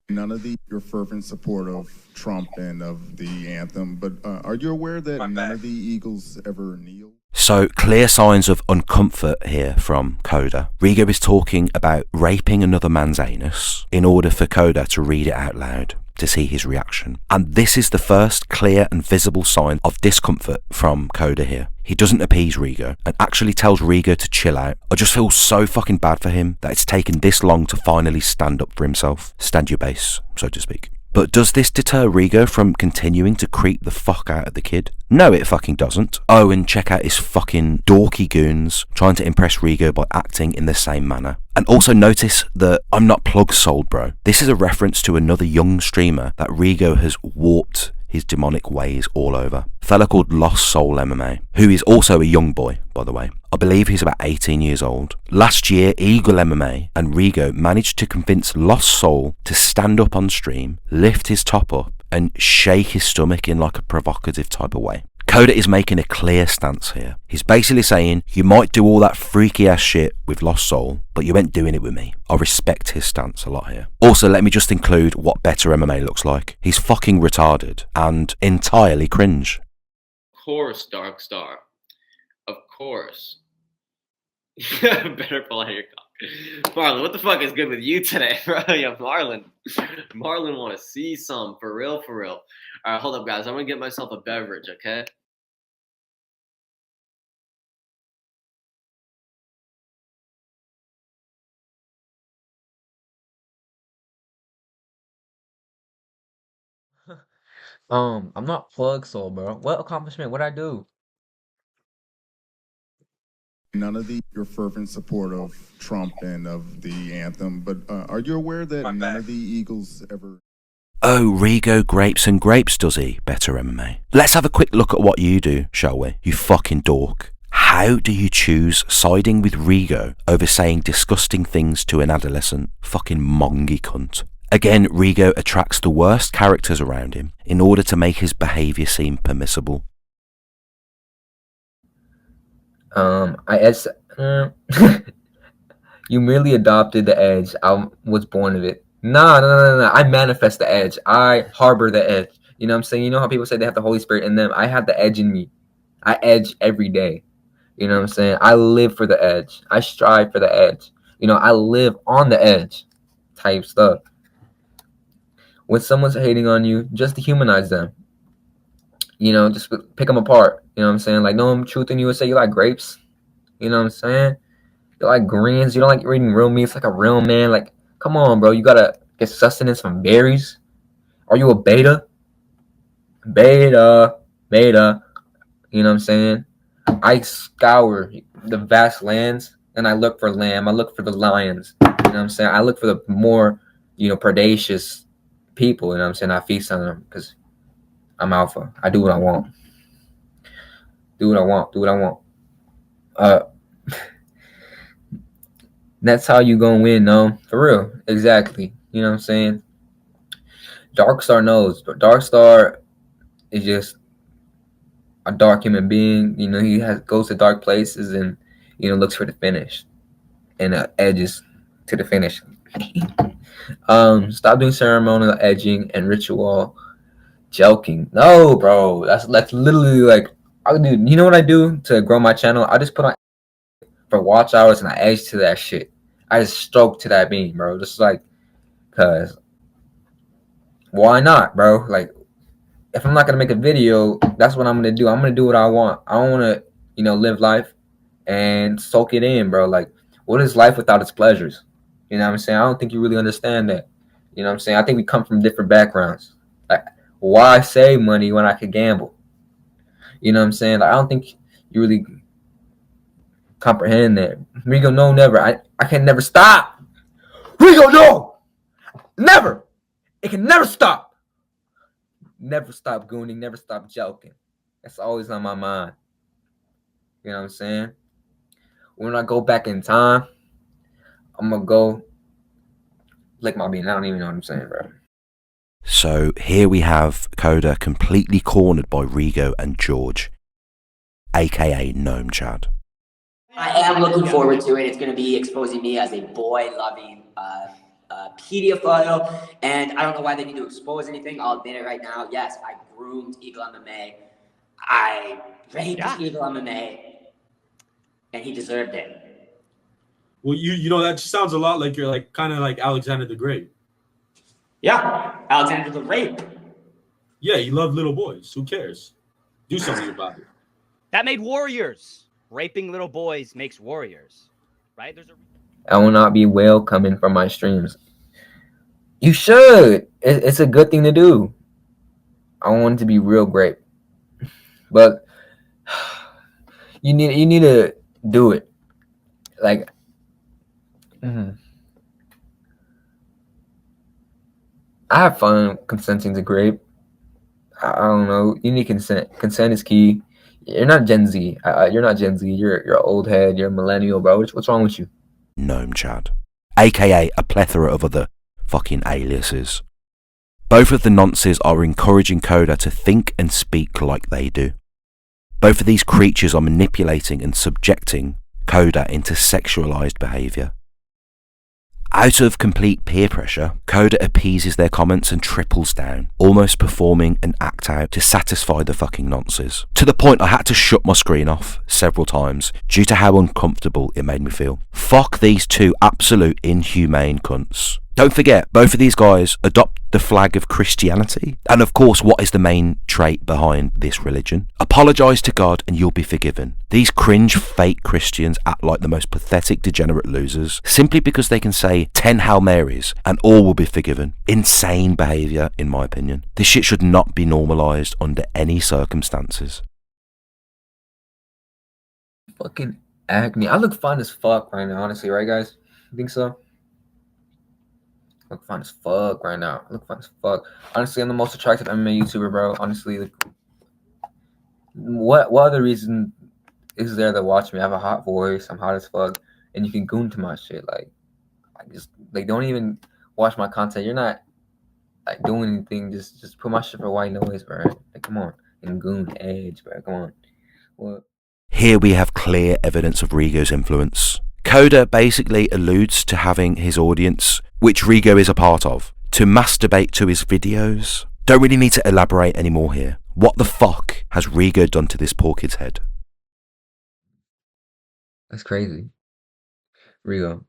Speaker 6: None of your fervent support of Trump and of the anthem, but are you aware that none of the Eagles ever kneel?
Speaker 4: So, clear signs of uncomfort here from Coda. Rigo is talking about raping another man's anus in order for Coda to read it out loud to see his reaction. And this is the first clear and visible sign of discomfort from Coda here. He doesn't appease Rigo and actually tells Rigo to chill out. I just feel so fucking bad for him that it's taken this long to finally stand up for himself. Stand your base, so to speak. But does this deter Rigo from continuing to creep the fuck out of the kid? No, it fucking doesn't. Oh, and check out his fucking dorky goons trying to impress Rigo by acting in the same manner. And also notice that I'm not plug sold, bro. This is a reference to another young streamer that Rigo has warped his demonic ways all over. A fella called Lost Soul MMA, who is also a young boy, by the way. I believe he's about 18 years old. Last year, Eagle MMA and Rigo managed to convince Lost Soul to stand up on stream, lift his top up, and shake his stomach in like a provocative type of way. Coda is making a clear stance here. He's basically saying, you might do all that freaky ass shit with Lost Soul, but you ain't doing it with me. I respect his stance a lot here. Also, let me just include what better MMA looks like. He's fucking retarded and entirely cringe.
Speaker 10: Of course, Dark Star. Of course. Better pull out your cock. Marlon, what the fuck is good with you today, bro? Yo, Marlon want to see some, for real, for real. All right, hold up, guys. I'm going to get myself a beverage, okay?
Speaker 3: I'm not plug soul, bro. What accomplishment? What'd I do?
Speaker 6: None of your fervent support of Trump and of the anthem, but are you aware that none of the Eagles ever...
Speaker 4: Oh, Rigo grapes and grapes, does he? Better MMA. Let's have a quick look at what you do, shall we? You fucking dork. How do you choose siding with Rigo over saying disgusting things to an adolescent? Fucking mongy cunt. Again, Rigo attracts the worst characters around him in order to make his behaviour seem permissible.
Speaker 7: You merely adopted the edge. I was born of it. No. I manifest the edge. I harbor the edge. You know what I'm saying? You know how people say they have the Holy Spirit in them? I have the edge in me. I edge every day. You know what I'm saying? I live for the edge. I strive for the edge. You know, I live on the edge type stuff. When someone's hating on you, just dehumanize them. You know, just pick them apart. You know what I'm saying? Like, no truth in you would say you like grapes. You know what I'm saying? You like greens. You don't like eating real meat. It's like a real man. Like, come on, bro. You gotta get sustenance from berries. Are you a beta? Beta. You know what I'm saying? I scour the vast lands and I look for lamb. I look for the lions. You know what I'm saying? I look for the more, predacious people. You know what I'm saying? I feast on them because I'm alpha. I do what I want. That's how you gonna win, no? For real. Exactly. You know what I'm saying? Darkstar knows, but Darkstar is just a dark human being. You know, he goes to dark places and, looks for the finish and edges to the finish. Stop doing ceremonial edging and ritual joking. No, bro. That's literally like, dude, you know what I do to grow my channel? I just put on for watch hours and I edge to that shit. I just stroke to that beam, bro. Just like, cause why not, bro? Like, if I'm not gonna make a video, that's what I'm gonna do. I'm gonna do what I want. I don't wanna, live life and soak it in, bro. Like, what is life without its pleasures? You know what I'm saying? I don't think you really understand that. You know what I'm saying? I think we come from different backgrounds. Like, why save money when I could gamble? You know what I'm saying? Like, I don't think you really comprehend that. Rigo, no, never. I can never stop. Rigo, no! Never! It can never stop. Never stop gooning, never stop joking. That's always on my mind. You know what I'm saying? When I go back in time, I'm gonna go lick my bean. I don't even know what I'm saying, bro.
Speaker 4: So here we have Coda completely cornered by Rigo and George, aka Gnome Chad.
Speaker 2: I am looking forward to it. It's going to be exposing me as a boy-loving pedophile, and I don't know why they need to expose anything. I'll admit it right now. Yes, I groomed Eagle MMA. I raped Eagle MMA, and he deserved it.
Speaker 9: Well, that just sounds a lot like you're like kind of like Alexander the Great.
Speaker 2: Yeah, Alexander the Rape.
Speaker 9: Yeah, you love little boys. Who cares? Do something about it.
Speaker 1: That made warriors. Raping little boys makes warriors, right?
Speaker 7: I will not be welcoming from my streams. You should. It's a good thing to do. I want it to be real great, but you need to do it. Like, I have fun consenting to grape. I don't know. You need consent. Consent is key. You're not Gen Z. You're not Gen Z. You're an old head. You're a millennial, bro. What's wrong with you?
Speaker 4: Gnome Chad, aka a plethora of other fucking aliases. Both of the nonces are encouraging Coda to think and speak like they do. Both of these creatures are manipulating and subjecting Coda into sexualized behaviour. Out of complete peer pressure, Coda appeases their comments and triples down, almost performing an act out to satisfy the fucking nonces. To the point I had to shut my screen off several times due to how uncomfortable it made me feel. Fuck these two absolute inhumane cunts. Don't forget, both of these guys adopt the flag of Christianity. And of course, what is the main trait behind this religion? Apologise to God and you'll be forgiven. These cringe fake Christians act like the most pathetic degenerate losers simply because they can say 10 Hail Marys and all will be forgiven. Insane behaviour, in my opinion. This shit should not be normalised under any circumstances.
Speaker 7: Fucking acne. I look fine as fuck right now, honestly, right, guys? You think so?
Speaker 3: look fine as fuck right now. I look fine as fuck. Honestly, I'm the most attractive MMA YouTuber, bro. Honestly, like, what other reason is there to watch me? I have a hot voice. I'm hot as fuck, and you can goon to my shit. Like, I just like don't even watch my content. You're not like doing anything. Just put my shit for white noise, bro. Like, come on, and goon edge, bro. Come on. What?
Speaker 4: Here we have clear evidence of Rigo's influence. Coda basically alludes to having his audience, which Rigo is a part of, to masturbate to his videos. Don't really need to elaborate anymore here. What the fuck has Rigo done to this poor kid's head?
Speaker 3: That's crazy. Rigo.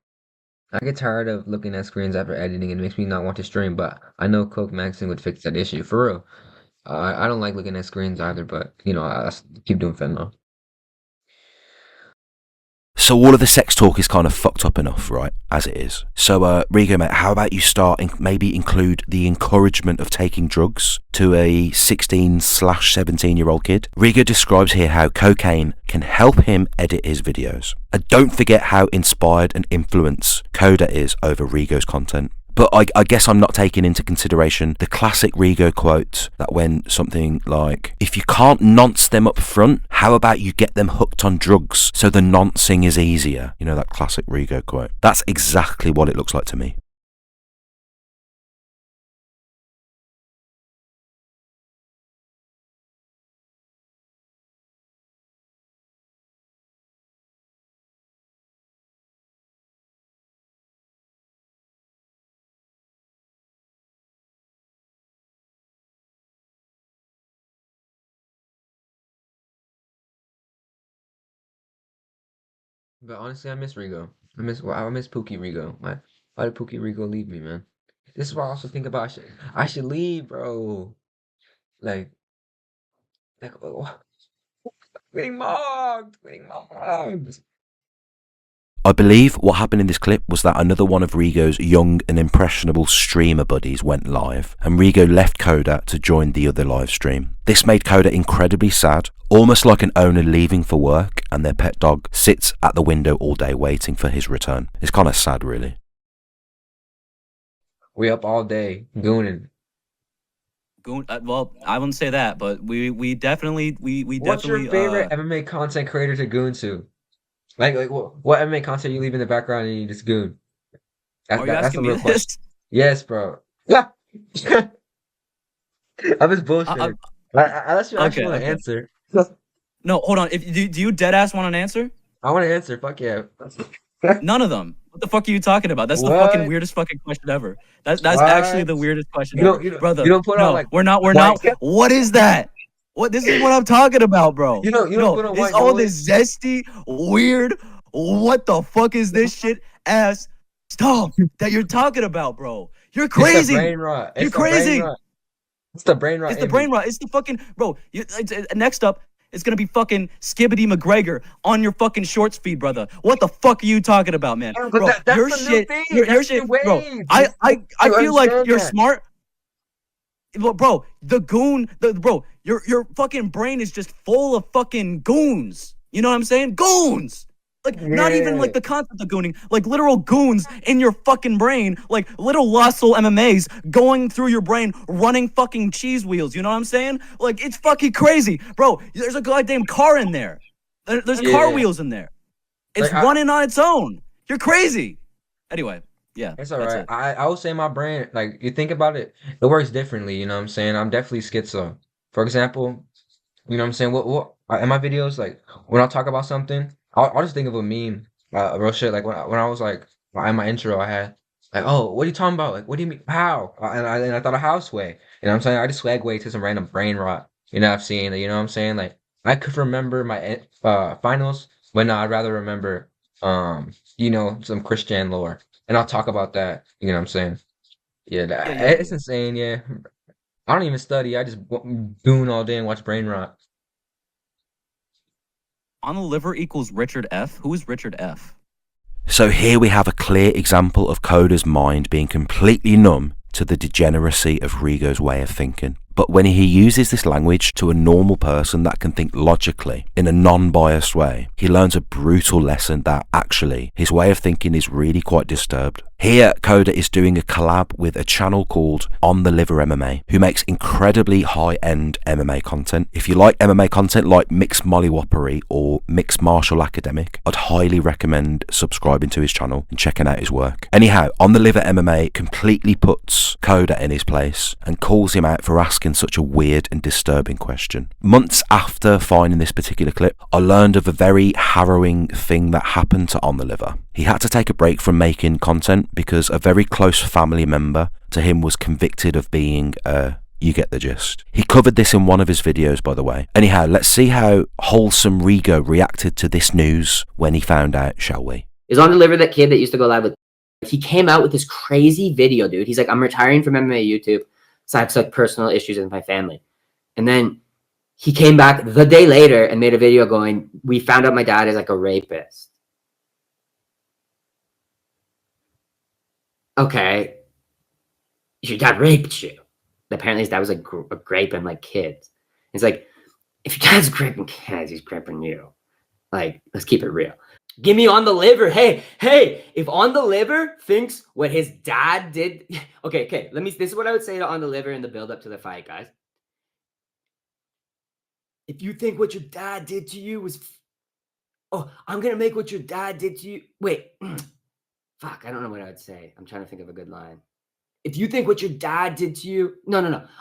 Speaker 3: I get tired of looking at screens after editing. It makes me not want to stream, but I know Coke Maxing would fix that issue. For real. I don't like looking at screens either, but, you know, I keep doing fentanyl.
Speaker 4: So all of the sex talk is kind of fucked up enough, right, as it is. So, Rigo, mate, how about you start and maybe include the encouragement of taking drugs to a 16/17-year-old kid? Rigo describes here how cocaine can help him edit his videos. And don't forget how inspired and influenced Coda is over Rigo's content. But I guess I'm not taking into consideration the classic Rigo quote that went something like, if you can't nonce them up front, how about you get them hooked on drugs so the noncing is easier? You know, that classic Rigo quote. That's exactly what it looks like to me.
Speaker 3: But honestly, I miss Rigo. I miss Pookie Rigo. Why did Pookie Rigo leave me, man? This is what I also think about. I should leave, bro. Like, getting mocked, getting mocked.
Speaker 4: I believe what happened in this clip was that another one of Rigo's young and impressionable streamer buddies went live, and Rigo left Coda to join the other live stream. This made Coda incredibly sad, almost like an owner leaving for work and their pet dog sits at the window all day waiting for his return. It's kind of sad, really.
Speaker 3: We up all day, gooning.
Speaker 1: Well, I wouldn't say that, but we definitely
Speaker 3: What's your favorite MMA content creator to goon to? Like what MMA content you leave in the background and you just goon?
Speaker 1: Are you asking me this?
Speaker 3: Yes, bro. Yeah. I'm just bullshit. Unless you actually want to answer.
Speaker 1: No, hold on. Do you dead ass want an answer?
Speaker 3: I want to answer. Fuck yeah.
Speaker 1: None of them. What the fuck are you talking about? That's the fucking weirdest fucking question ever. That's actually the weirdest question ever. Brother. You don't put on like we're not. What is that? What this is what I'm talking about, bro. You don't put on it's all this zesty, weird. What the fuck is this shit ass stuff that you're talking about, bro? You're crazy.
Speaker 3: It's the brain rot.
Speaker 1: You're crazy.
Speaker 3: It's the brain rot.
Speaker 1: It's the brain rot. It's the fucking bro. Next up, it's gonna be fucking Skibbity McGregor on your fucking shorts feed, brother. What the fuck are you talking about, man? Bro,
Speaker 3: that's
Speaker 1: your
Speaker 3: the
Speaker 1: shit,
Speaker 3: new thing.
Speaker 1: your shit, bro. I feel like you're smart. Bro, your fucking brain is just full of fucking goons. You know what I'm saying? Goons. Like, not even like the concept of gooning, like literal goons in your fucking brain, like little Lossel MMAs going through your brain, running fucking cheese wheels. You know what I'm saying? Like, it's fucking crazy. Bro, there's a goddamn car in there. There's car wheels in there. It's like, running on its own. You're crazy. Anyway. Yeah,
Speaker 3: it's all right. I will say my brain, like, you think about it, it works differently. You know what I'm saying? I'm definitely schizo. For example, you know what I'm saying? What in my videos, like, when I talk about something, I'll just think of a meme, real shit. Like when I was like in my intro, I had like, oh, what are you talking about? Like, what do you mean? How? And I thought a house way. You know what I'm saying? I just swag way to some random brain rot. You know what I'm saying? You know what I'm saying? Like, I could remember my finals, but no, I'd rather remember you know, some Christian lore. And I'll talk about that. You know what I'm saying? Yeah, it's insane. Yeah, I don't even study. I just goon all day and watch brain rot.
Speaker 1: On the liver equals Richard F. Who is Richard F?
Speaker 4: So here we have a clear example of Coda's mind being completely numb to the degeneracy of Rigo's way of thinking. But when he uses this language to a normal person that can think logically in a non-biased way, he learns a brutal lesson that actually his way of thinking is really quite disturbed. Here, Coda is doing a collab with a channel called On the Liver MMA, who makes incredibly high-end MMA content. If you like MMA content like Mixed Mollywoppery or Mixed Martial Academic, I'd highly recommend subscribing to his channel and checking out his work. Anyhow, On the Liver MMA completely puts Coda in his place and calls him out for asking such a weird and disturbing question. Months after finding this particular clip, I learned of a very harrowing thing that happened to On the Liver. He had to take a break from making content because a very close family member to him was convicted of being you get the gist. He covered this in one of his videos, by the way. Anyhow, let's see how wholesome Rigo reacted to this news when he found out, shall we?
Speaker 2: Is On the Liver that kid that used to go live with? He came out with this crazy video, dude. He's like, I'm retiring from MMA YouTube. So I have like personal issues with my family. And then he came back the day later and made a video going, we found out my dad is like a rapist. Okay. Your dad raped you. Apparently his dad was like raping like kids. It's like, if your dad's raping kids, he's raping you. Like, let's keep it real. Give me On the Liver. Hey, if On the Liver thinks what his dad did. Okay. This is what I would say to On the Liver in the build up to the fight, guys. If you think what your dad did to you was, I'm going to make what your dad did to you. Wait, fuck, I don't know what I would say. I'm trying to think of a good line. If you think what your dad did to you, no.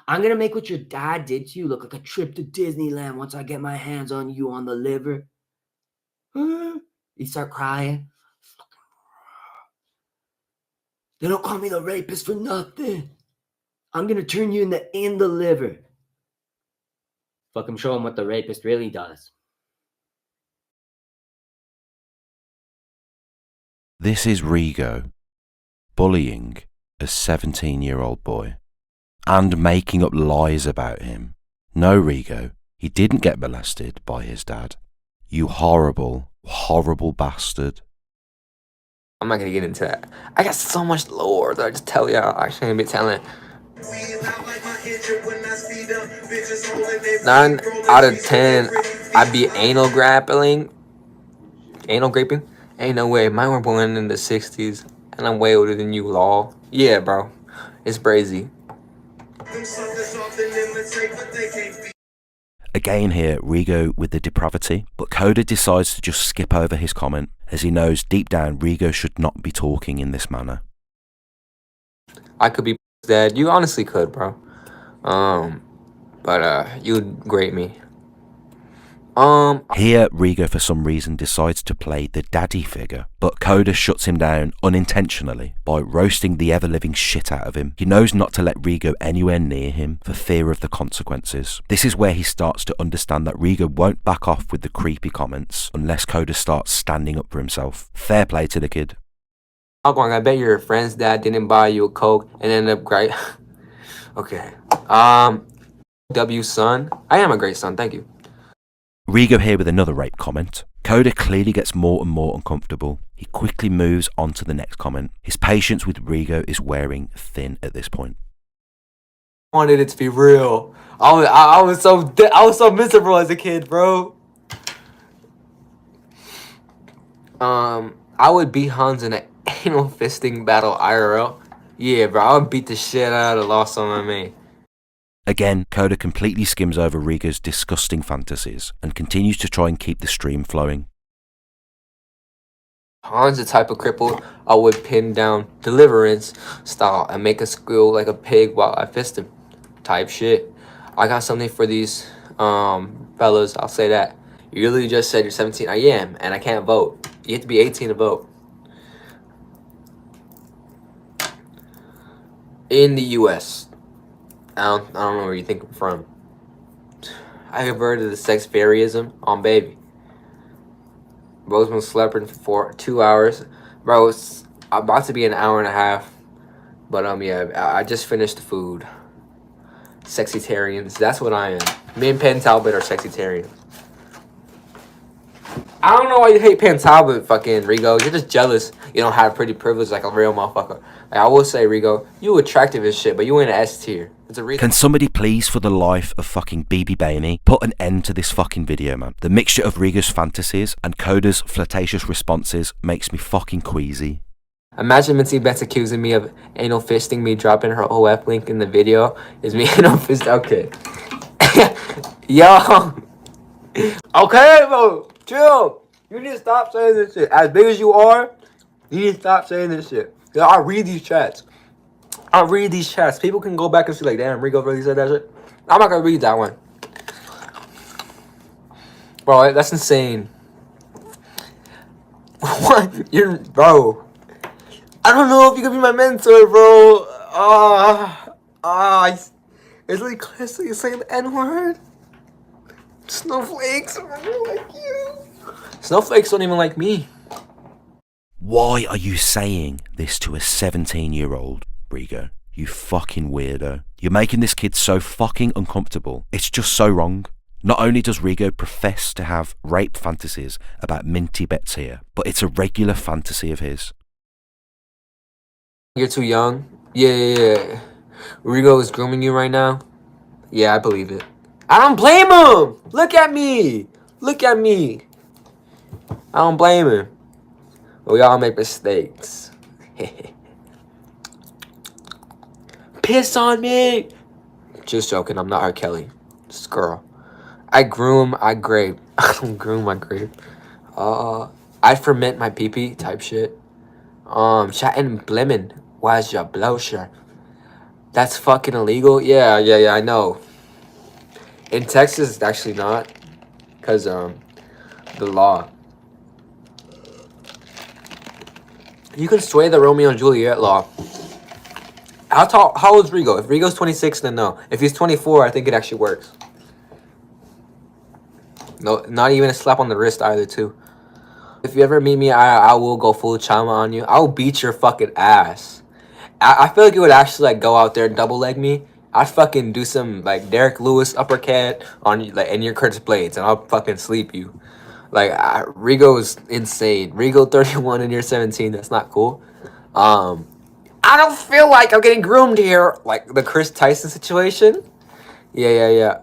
Speaker 2: I'm going to make what your dad did to you look like a trip to Disneyland once I get my hands on you, On the Liver. You start crying. They don't call me the rapist for nothing. I'm going to turn you in the liver. Fuck him, show him what the rapist really does.
Speaker 4: This is Rigo bullying a 17-year-old boy and making up lies about him. No, Rigo, he didn't get molested by his dad. You horrible, horrible bastard.
Speaker 3: I'm not gonna get into that. I got so much lore that I just tell y'all. I shouldn't be telling. 9 out of 10, I'd be anal graping. Ain't no way. Mine were born in the 60s, and I'm way older than you, lol. Yeah, bro. It's crazy.
Speaker 4: Again here, Rigo with the depravity, but Coda decides to just skip over his comment, as he knows deep down Rigo should not be talking in this manner.
Speaker 3: I could be dead. You honestly could, bro. But you'd grate me.
Speaker 4: Here, Rigo for some reason decides to play the daddy figure, but Coda shuts him down unintentionally by roasting the ever-living shit out of him. He knows not to let Rigo anywhere near him for fear of the consequences. This is where he starts to understand that Rigo won't back off with the creepy comments unless Coda starts standing up for himself. Fair play to the kid.
Speaker 3: I bet your friend's dad didn't buy you a Coke and ended up great. Okay. W son. I am a great son, thank you.
Speaker 4: Rigo here with another rape comment. Coda clearly gets more and more uncomfortable. He quickly moves on to the next comment. His patience with Rigo is wearing thin at this point.
Speaker 3: I wanted it to be real. I was so miserable as a kid, bro. I would beat Hans in an anal fisting battle IRL. Yeah, bro, I would beat the shit out of Lost on my man.
Speaker 4: Again, Coda completely skims over Rigo's disgusting fantasies and continues to try and keep the stream flowing.
Speaker 3: Han's the type of cripple I would pin down Deliverance style and make a squeal like a pig while I fist him. Type shit. I got something for these fellas, I'll say that. You really just said you're 17. I am, and I can't vote. You have to be 18 to vote. In the US. I don't know where you think I'm from. I converted to sex fairyism on baby. Bro's been sleeping for 2 hours. Bro, it's about to be an hour and a half. But yeah, I just finished the food. Sexitarians, that's what I am. Me and Penn Talbot are sexitarians.
Speaker 7: I don't know why you hate Pantaba, fucking Rigo. You're just jealous you don't have pretty privilege like a real motherfucker. Like, I will say, Rigo, you attractive as shit, but you in an S tier. It's a reason.
Speaker 4: Can somebody please, for the life of fucking BB Bainey, put an end to this fucking video, man? The mixture of Rigo's fantasies and Coda's flirtatious responses makes me fucking queasy.
Speaker 7: Imagine Mincy Betts accusing me of anal fisting me, dropping her OF link in the video. Is me anal fist? Okay. Yo. Okay, bro. Chill. You need to stop saying this shit. As big as you are, you need to stop saying this shit. Yo, I read these chats. People can go back and see like, damn, Rigo really said that shit. I'm not gonna read that one. Bro, that's insane. What? Bro. I don't know if you can be my mentor, bro. It's like classic saying the N-word. Snowflakes are like you. Snowflakes don't even like me.
Speaker 4: Why are you saying this to a 17-year-old, Rigo? You fucking weirdo. You're making this kid so fucking uncomfortable. It's just so wrong. Not only does Rigo profess to have rape fantasies about Minty Betts here, but it's a regular fantasy of his.
Speaker 7: You're too young. Yeah. Rigo is grooming you right now. Yeah, I believe it. I don't blame him. Look at me. I don't blame him. We all make mistakes. Piss on me. Just joking. I'm not R. Kelly. This girl. I groom. I grape. I don't groom. I grape. I ferment my pee-pee type shit. Chatting blimmin'. Why's your blower? That's fucking illegal. Yeah. I know. In Texas, it's actually not, cause the law. You can sway the Romeo and Juliet law. How old is Rigo? If Rigo's 26, then no. If he's 24, I think it actually works. No, not even a slap on the wrist either, too. If you ever meet me, I will go full chama on you. I will beat your fucking ass. I feel like you would actually like go out there and double leg me. I'd fucking do some like Derek Lewis uppercut on you, like in your Curtis Blades, and I'll fucking sleep you. Like Rigo is insane. Rigo 31 and you're 17. That's not cool. I don't feel like I'm getting groomed here, like the Chris Tyson situation. Yeah.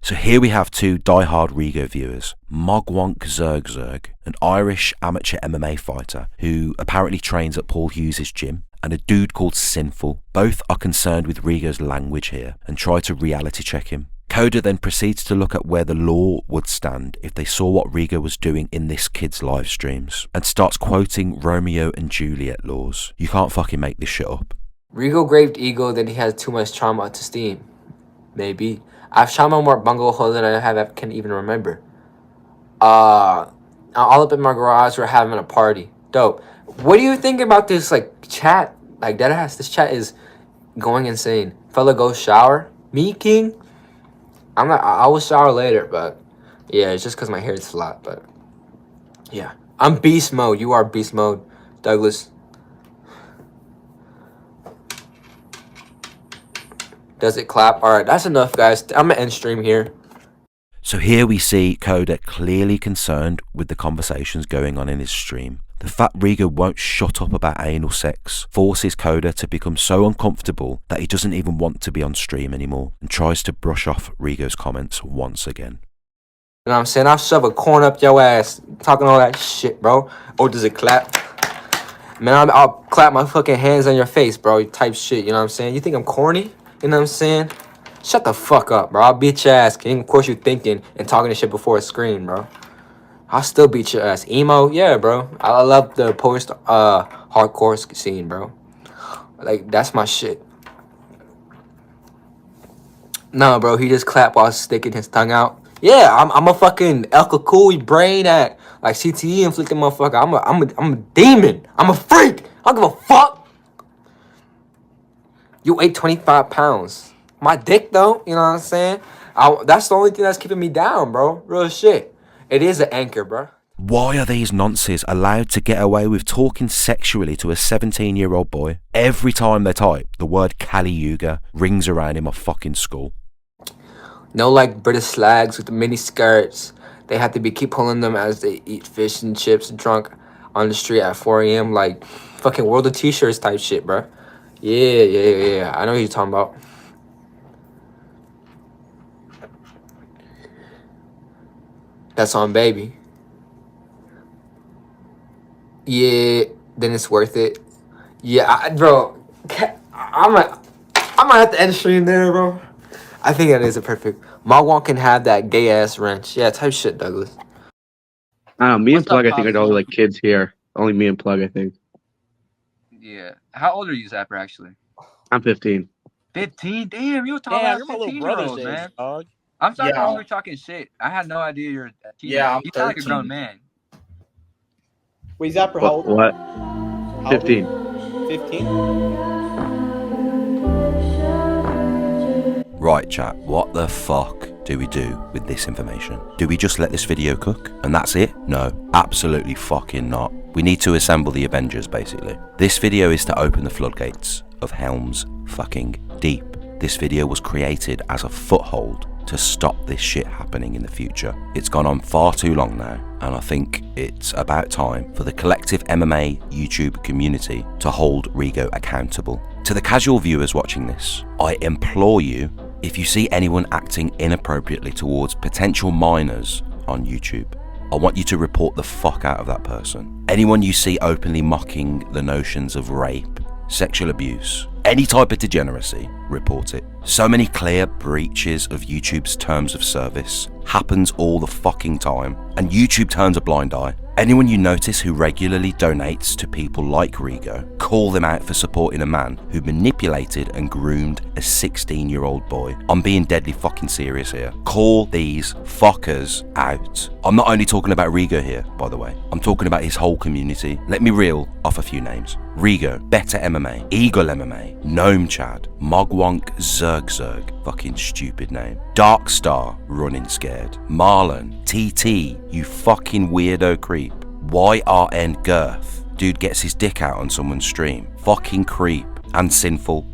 Speaker 4: So here we have two die-hard Rigo viewers, Mogwonk Zerg, an Irish amateur MMA fighter who apparently trains at Paul Hughes' gym, and a dude called Sinful. Both are concerned with Rigo's language here and try to reality check him. Coda then proceeds to look at where the law would stand if they saw what Rigo was doing in this kid's live streams, and starts quoting Romeo and Juliet laws. You can't fucking make this shit up.
Speaker 7: Rigo graved ego that he has too much trauma to steam. Maybe. I've trauma more bunglehole than I can even remember. All up in my garage, we're having a party. Dope. What do you think about this like chat? Like deadass, this chat is going insane. Fella go shower. Me king. I will shower later, but yeah, it's just cause my hair is flat, but yeah. I'm beast mode. You are beast mode, Douglas. Does it clap? Alright, that's enough, guys. I'm gonna end stream here.
Speaker 4: So here we see Coda clearly concerned with the conversations going on in his stream. The fact Rigo won't shut up about anal sex forces Coda to become so uncomfortable that he doesn't even want to be on stream anymore and tries to brush off Rigo's comments once again.
Speaker 7: You know what I'm saying? I'll shove a corn up your ass talking all that shit, bro. Or does it clap? Man, I'll clap my fucking hands on your face, bro. Type shit, you know what I'm saying? You think I'm corny? You know what I'm saying? Shut the fuck up, bro. I'll beat your ass, king. Of course you thinking and talking this shit before a screen, bro. I'll still beat your ass. Emo? Yeah, bro. I love the post hardcore scene, bro. Like, that's my shit. No, bro. He just clapped while sticking his tongue out. Yeah, I'm a fucking El Kakui brain act. Like CTE inflicted motherfucker. I'm a demon. I'm a freak. I don't give a fuck. You weigh 25 pounds. My dick, though, you know what I'm saying? That's the only thing that's keeping me down, bro. Real shit. It is an anchor, bro.
Speaker 4: Why are these nonces allowed to get away with talking sexually to a 17-year-old boy? Every time they type, the word Kali Yuga rings around in my fucking skull.
Speaker 7: No, like British slags with the mini skirts. they have to keep pulling them as they eat fish and chips drunk on the street at 4 a.m. like fucking World of T-shirts type shit, bro. Yeah. I know what you're talking about. That's on baby. Yeah, then it's worth it. Yeah, bro. I might have to end the stream there, bro. I think that is a perfect. Magwan can have that gay ass wrench. Yeah, type shit, Douglas.
Speaker 11: I don't know. Me and
Speaker 3: What's up,
Speaker 11: Plug, I think, are the only
Speaker 3: Cosmo?
Speaker 11: like kids here. Only me and Plug, I think.
Speaker 3: Yeah. How old are you, Zapper? Actually,
Speaker 11: I'm 15.
Speaker 3: 15. Damn, you talking
Speaker 12: Damn,
Speaker 3: about
Speaker 12: you're my little
Speaker 3: 15-year-old,
Speaker 12: brother's
Speaker 3: man.
Speaker 12: age, dog.
Speaker 3: I'm sorry
Speaker 12: Yeah.
Speaker 3: for talking shit. I had no idea you're a teenager.
Speaker 12: Yeah, I'm
Speaker 3: You sound like a
Speaker 12: 13.
Speaker 3: grown man.
Speaker 12: Wait, Zapper, how old?
Speaker 11: What?
Speaker 12: How
Speaker 11: 15.
Speaker 12: old? 15?
Speaker 4: Right, chat, what the fuck do we do with this information? Do we just let this video cook and that's it? No, absolutely fucking not. We need to assemble the Avengers, basically. This video is to open the floodgates of Helm's fucking Deep. This video was created as a foothold to stop this shit happening in the future. It's gone on far too long now, and I think it's about time for the collective MMA YouTube community to hold Rigo accountable. To the casual viewers watching this, I implore you, if you see anyone acting inappropriately towards potential minors on YouTube, I want you to report the fuck out of that person. Anyone you see openly mocking the notions of rape, sexual abuse, any type of degeneracy, report it. So many clear breaches of YouTube's terms of service happens all the fucking time, and YouTube turns a blind eye. Anyone you notice who regularly donates to people like Rigo, call them out for supporting a man who manipulated and groomed a 16-year-old boy. I'm being deadly fucking serious here. Call these fuckers out. I'm not only talking about Rigo here, by the way. I'm talking about his whole community. Let me reel off a few names. Rigo, Better MMA, Eagle MMA, Gnome Chad, Mogwonk Zerg, fucking stupid name, Darkstar, Running Scared, Marlon, TT, you fucking weirdo creep, YRN Girth, dude gets his dick out on someone's stream, fucking creep, and Sinful.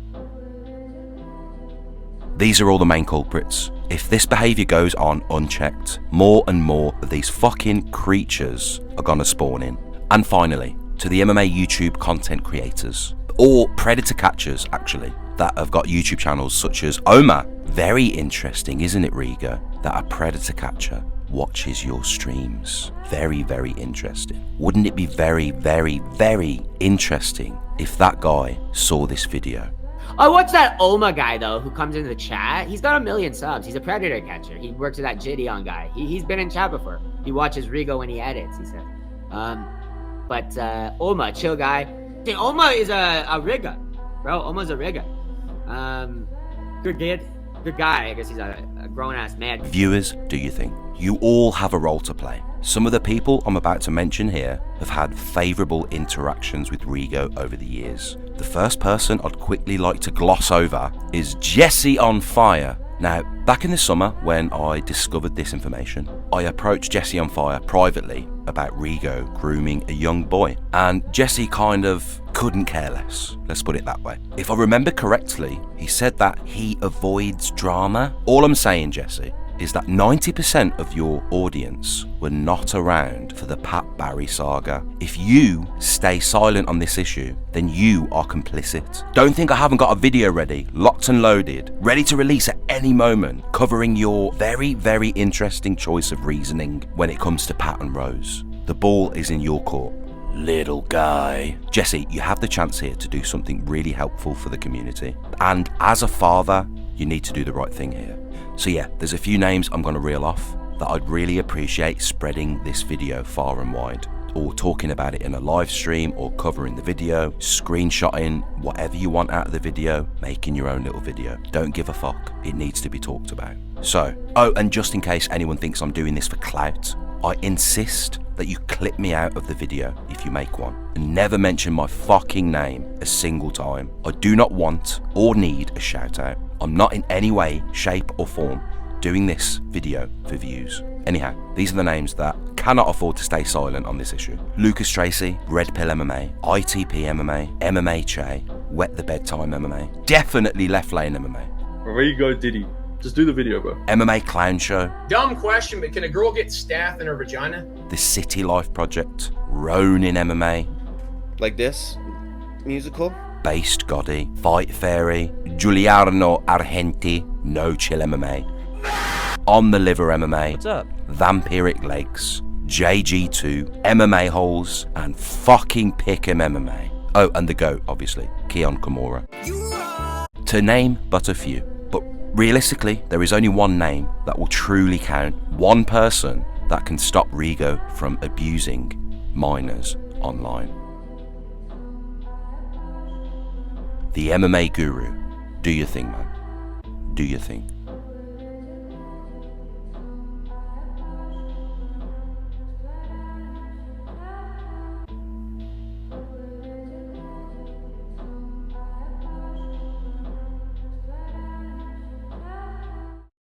Speaker 4: These are all the main culprits. If this behaviour goes on unchecked, more and more of these fucking creatures are gonna spawn in. And finally, to the MMA YouTube content creators, or predator catchers actually, that have got YouTube channels such as Oma. Very interesting, isn't it, Rigo, that a predator catcher watches your streams? Very, very interesting. Wouldn't it be very, very, very interesting if that guy saw this video?
Speaker 2: Oh, what's that Oma guy, though, who comes into the chat? He's got 1 million subs. He's a predator catcher. He works with that Gideon guy. He's been in chat before. He watches Rigo when he edits, he said. But Oma, chill guy. Dude, Oma is a rigger, bro. Oma's a rigger. Good kid. Good guy. I guess he's a grown-ass man.
Speaker 4: Viewers, do you think? You all have a role to play. Some of the people I'm about to mention here have had favourable interactions with Rigo over the years. The first person I'd quickly like to gloss over is Jesse on Fire. Now, back in the summer when I discovered this information, I approached Jesse on Fire privately about Rigo grooming a young boy, and Jesse kind of couldn't care less, let's put it that way. If I remember correctly, he said that he avoids drama. All I'm saying, Jesse, is that 90% of your audience were not around for the Pat Barry saga. If you stay silent on this issue, then you are complicit. Don't think I haven't got a video ready, locked and loaded, ready to release at any moment, covering your very, very interesting choice of reasoning when it comes to Pat and Rose. The ball is in your court, little guy. Jesse, you have the chance here to do something really helpful for the community. And as a father, you need to do the right thing here. So yeah, there's a few names I'm going to reel off that I'd really appreciate spreading this video far and wide, or talking about it in a live stream, or covering the video, screenshotting whatever you want out of the video, making your own little video. Don't give a fuck, it needs to be talked about. So, oh, and just in case anyone thinks I'm doing this for clout, I insist that you clip me out of the video if you make one, and never mention my fucking name a single time. I do not want or need a shout out. I'm not in any way, shape or form doing this video for views. Anyhow, these are the names that cannot afford to stay silent on this issue. Lucas Tracy, Red Pill MMA, ITP MMA, MMA Che, Wet the Bedtime MMA, definitely Left Lane MMA.
Speaker 13: Rigo Diddy. Just do the video, bro.
Speaker 4: MMA Clown Show,
Speaker 14: Dumb question, but can a girl get staph in her vagina?
Speaker 4: The City Life Project, Ronin MMA,
Speaker 12: Like this musical?
Speaker 4: Based Gotti, Fight Fairy, Giuliano Argenti, No Chill MMA, On the Liver MMA,
Speaker 1: What's up?
Speaker 4: Vampiric Legs, JG2, MMA Holes, and fucking Pick'em MMA. Oh, and the GOAT, obviously, Keon Kimura. To name but a few. But realistically, there is only one name that will truly count, one person that can stop Rigo from abusing minors online. The MMA guru. Do your thing, man. Do your thing.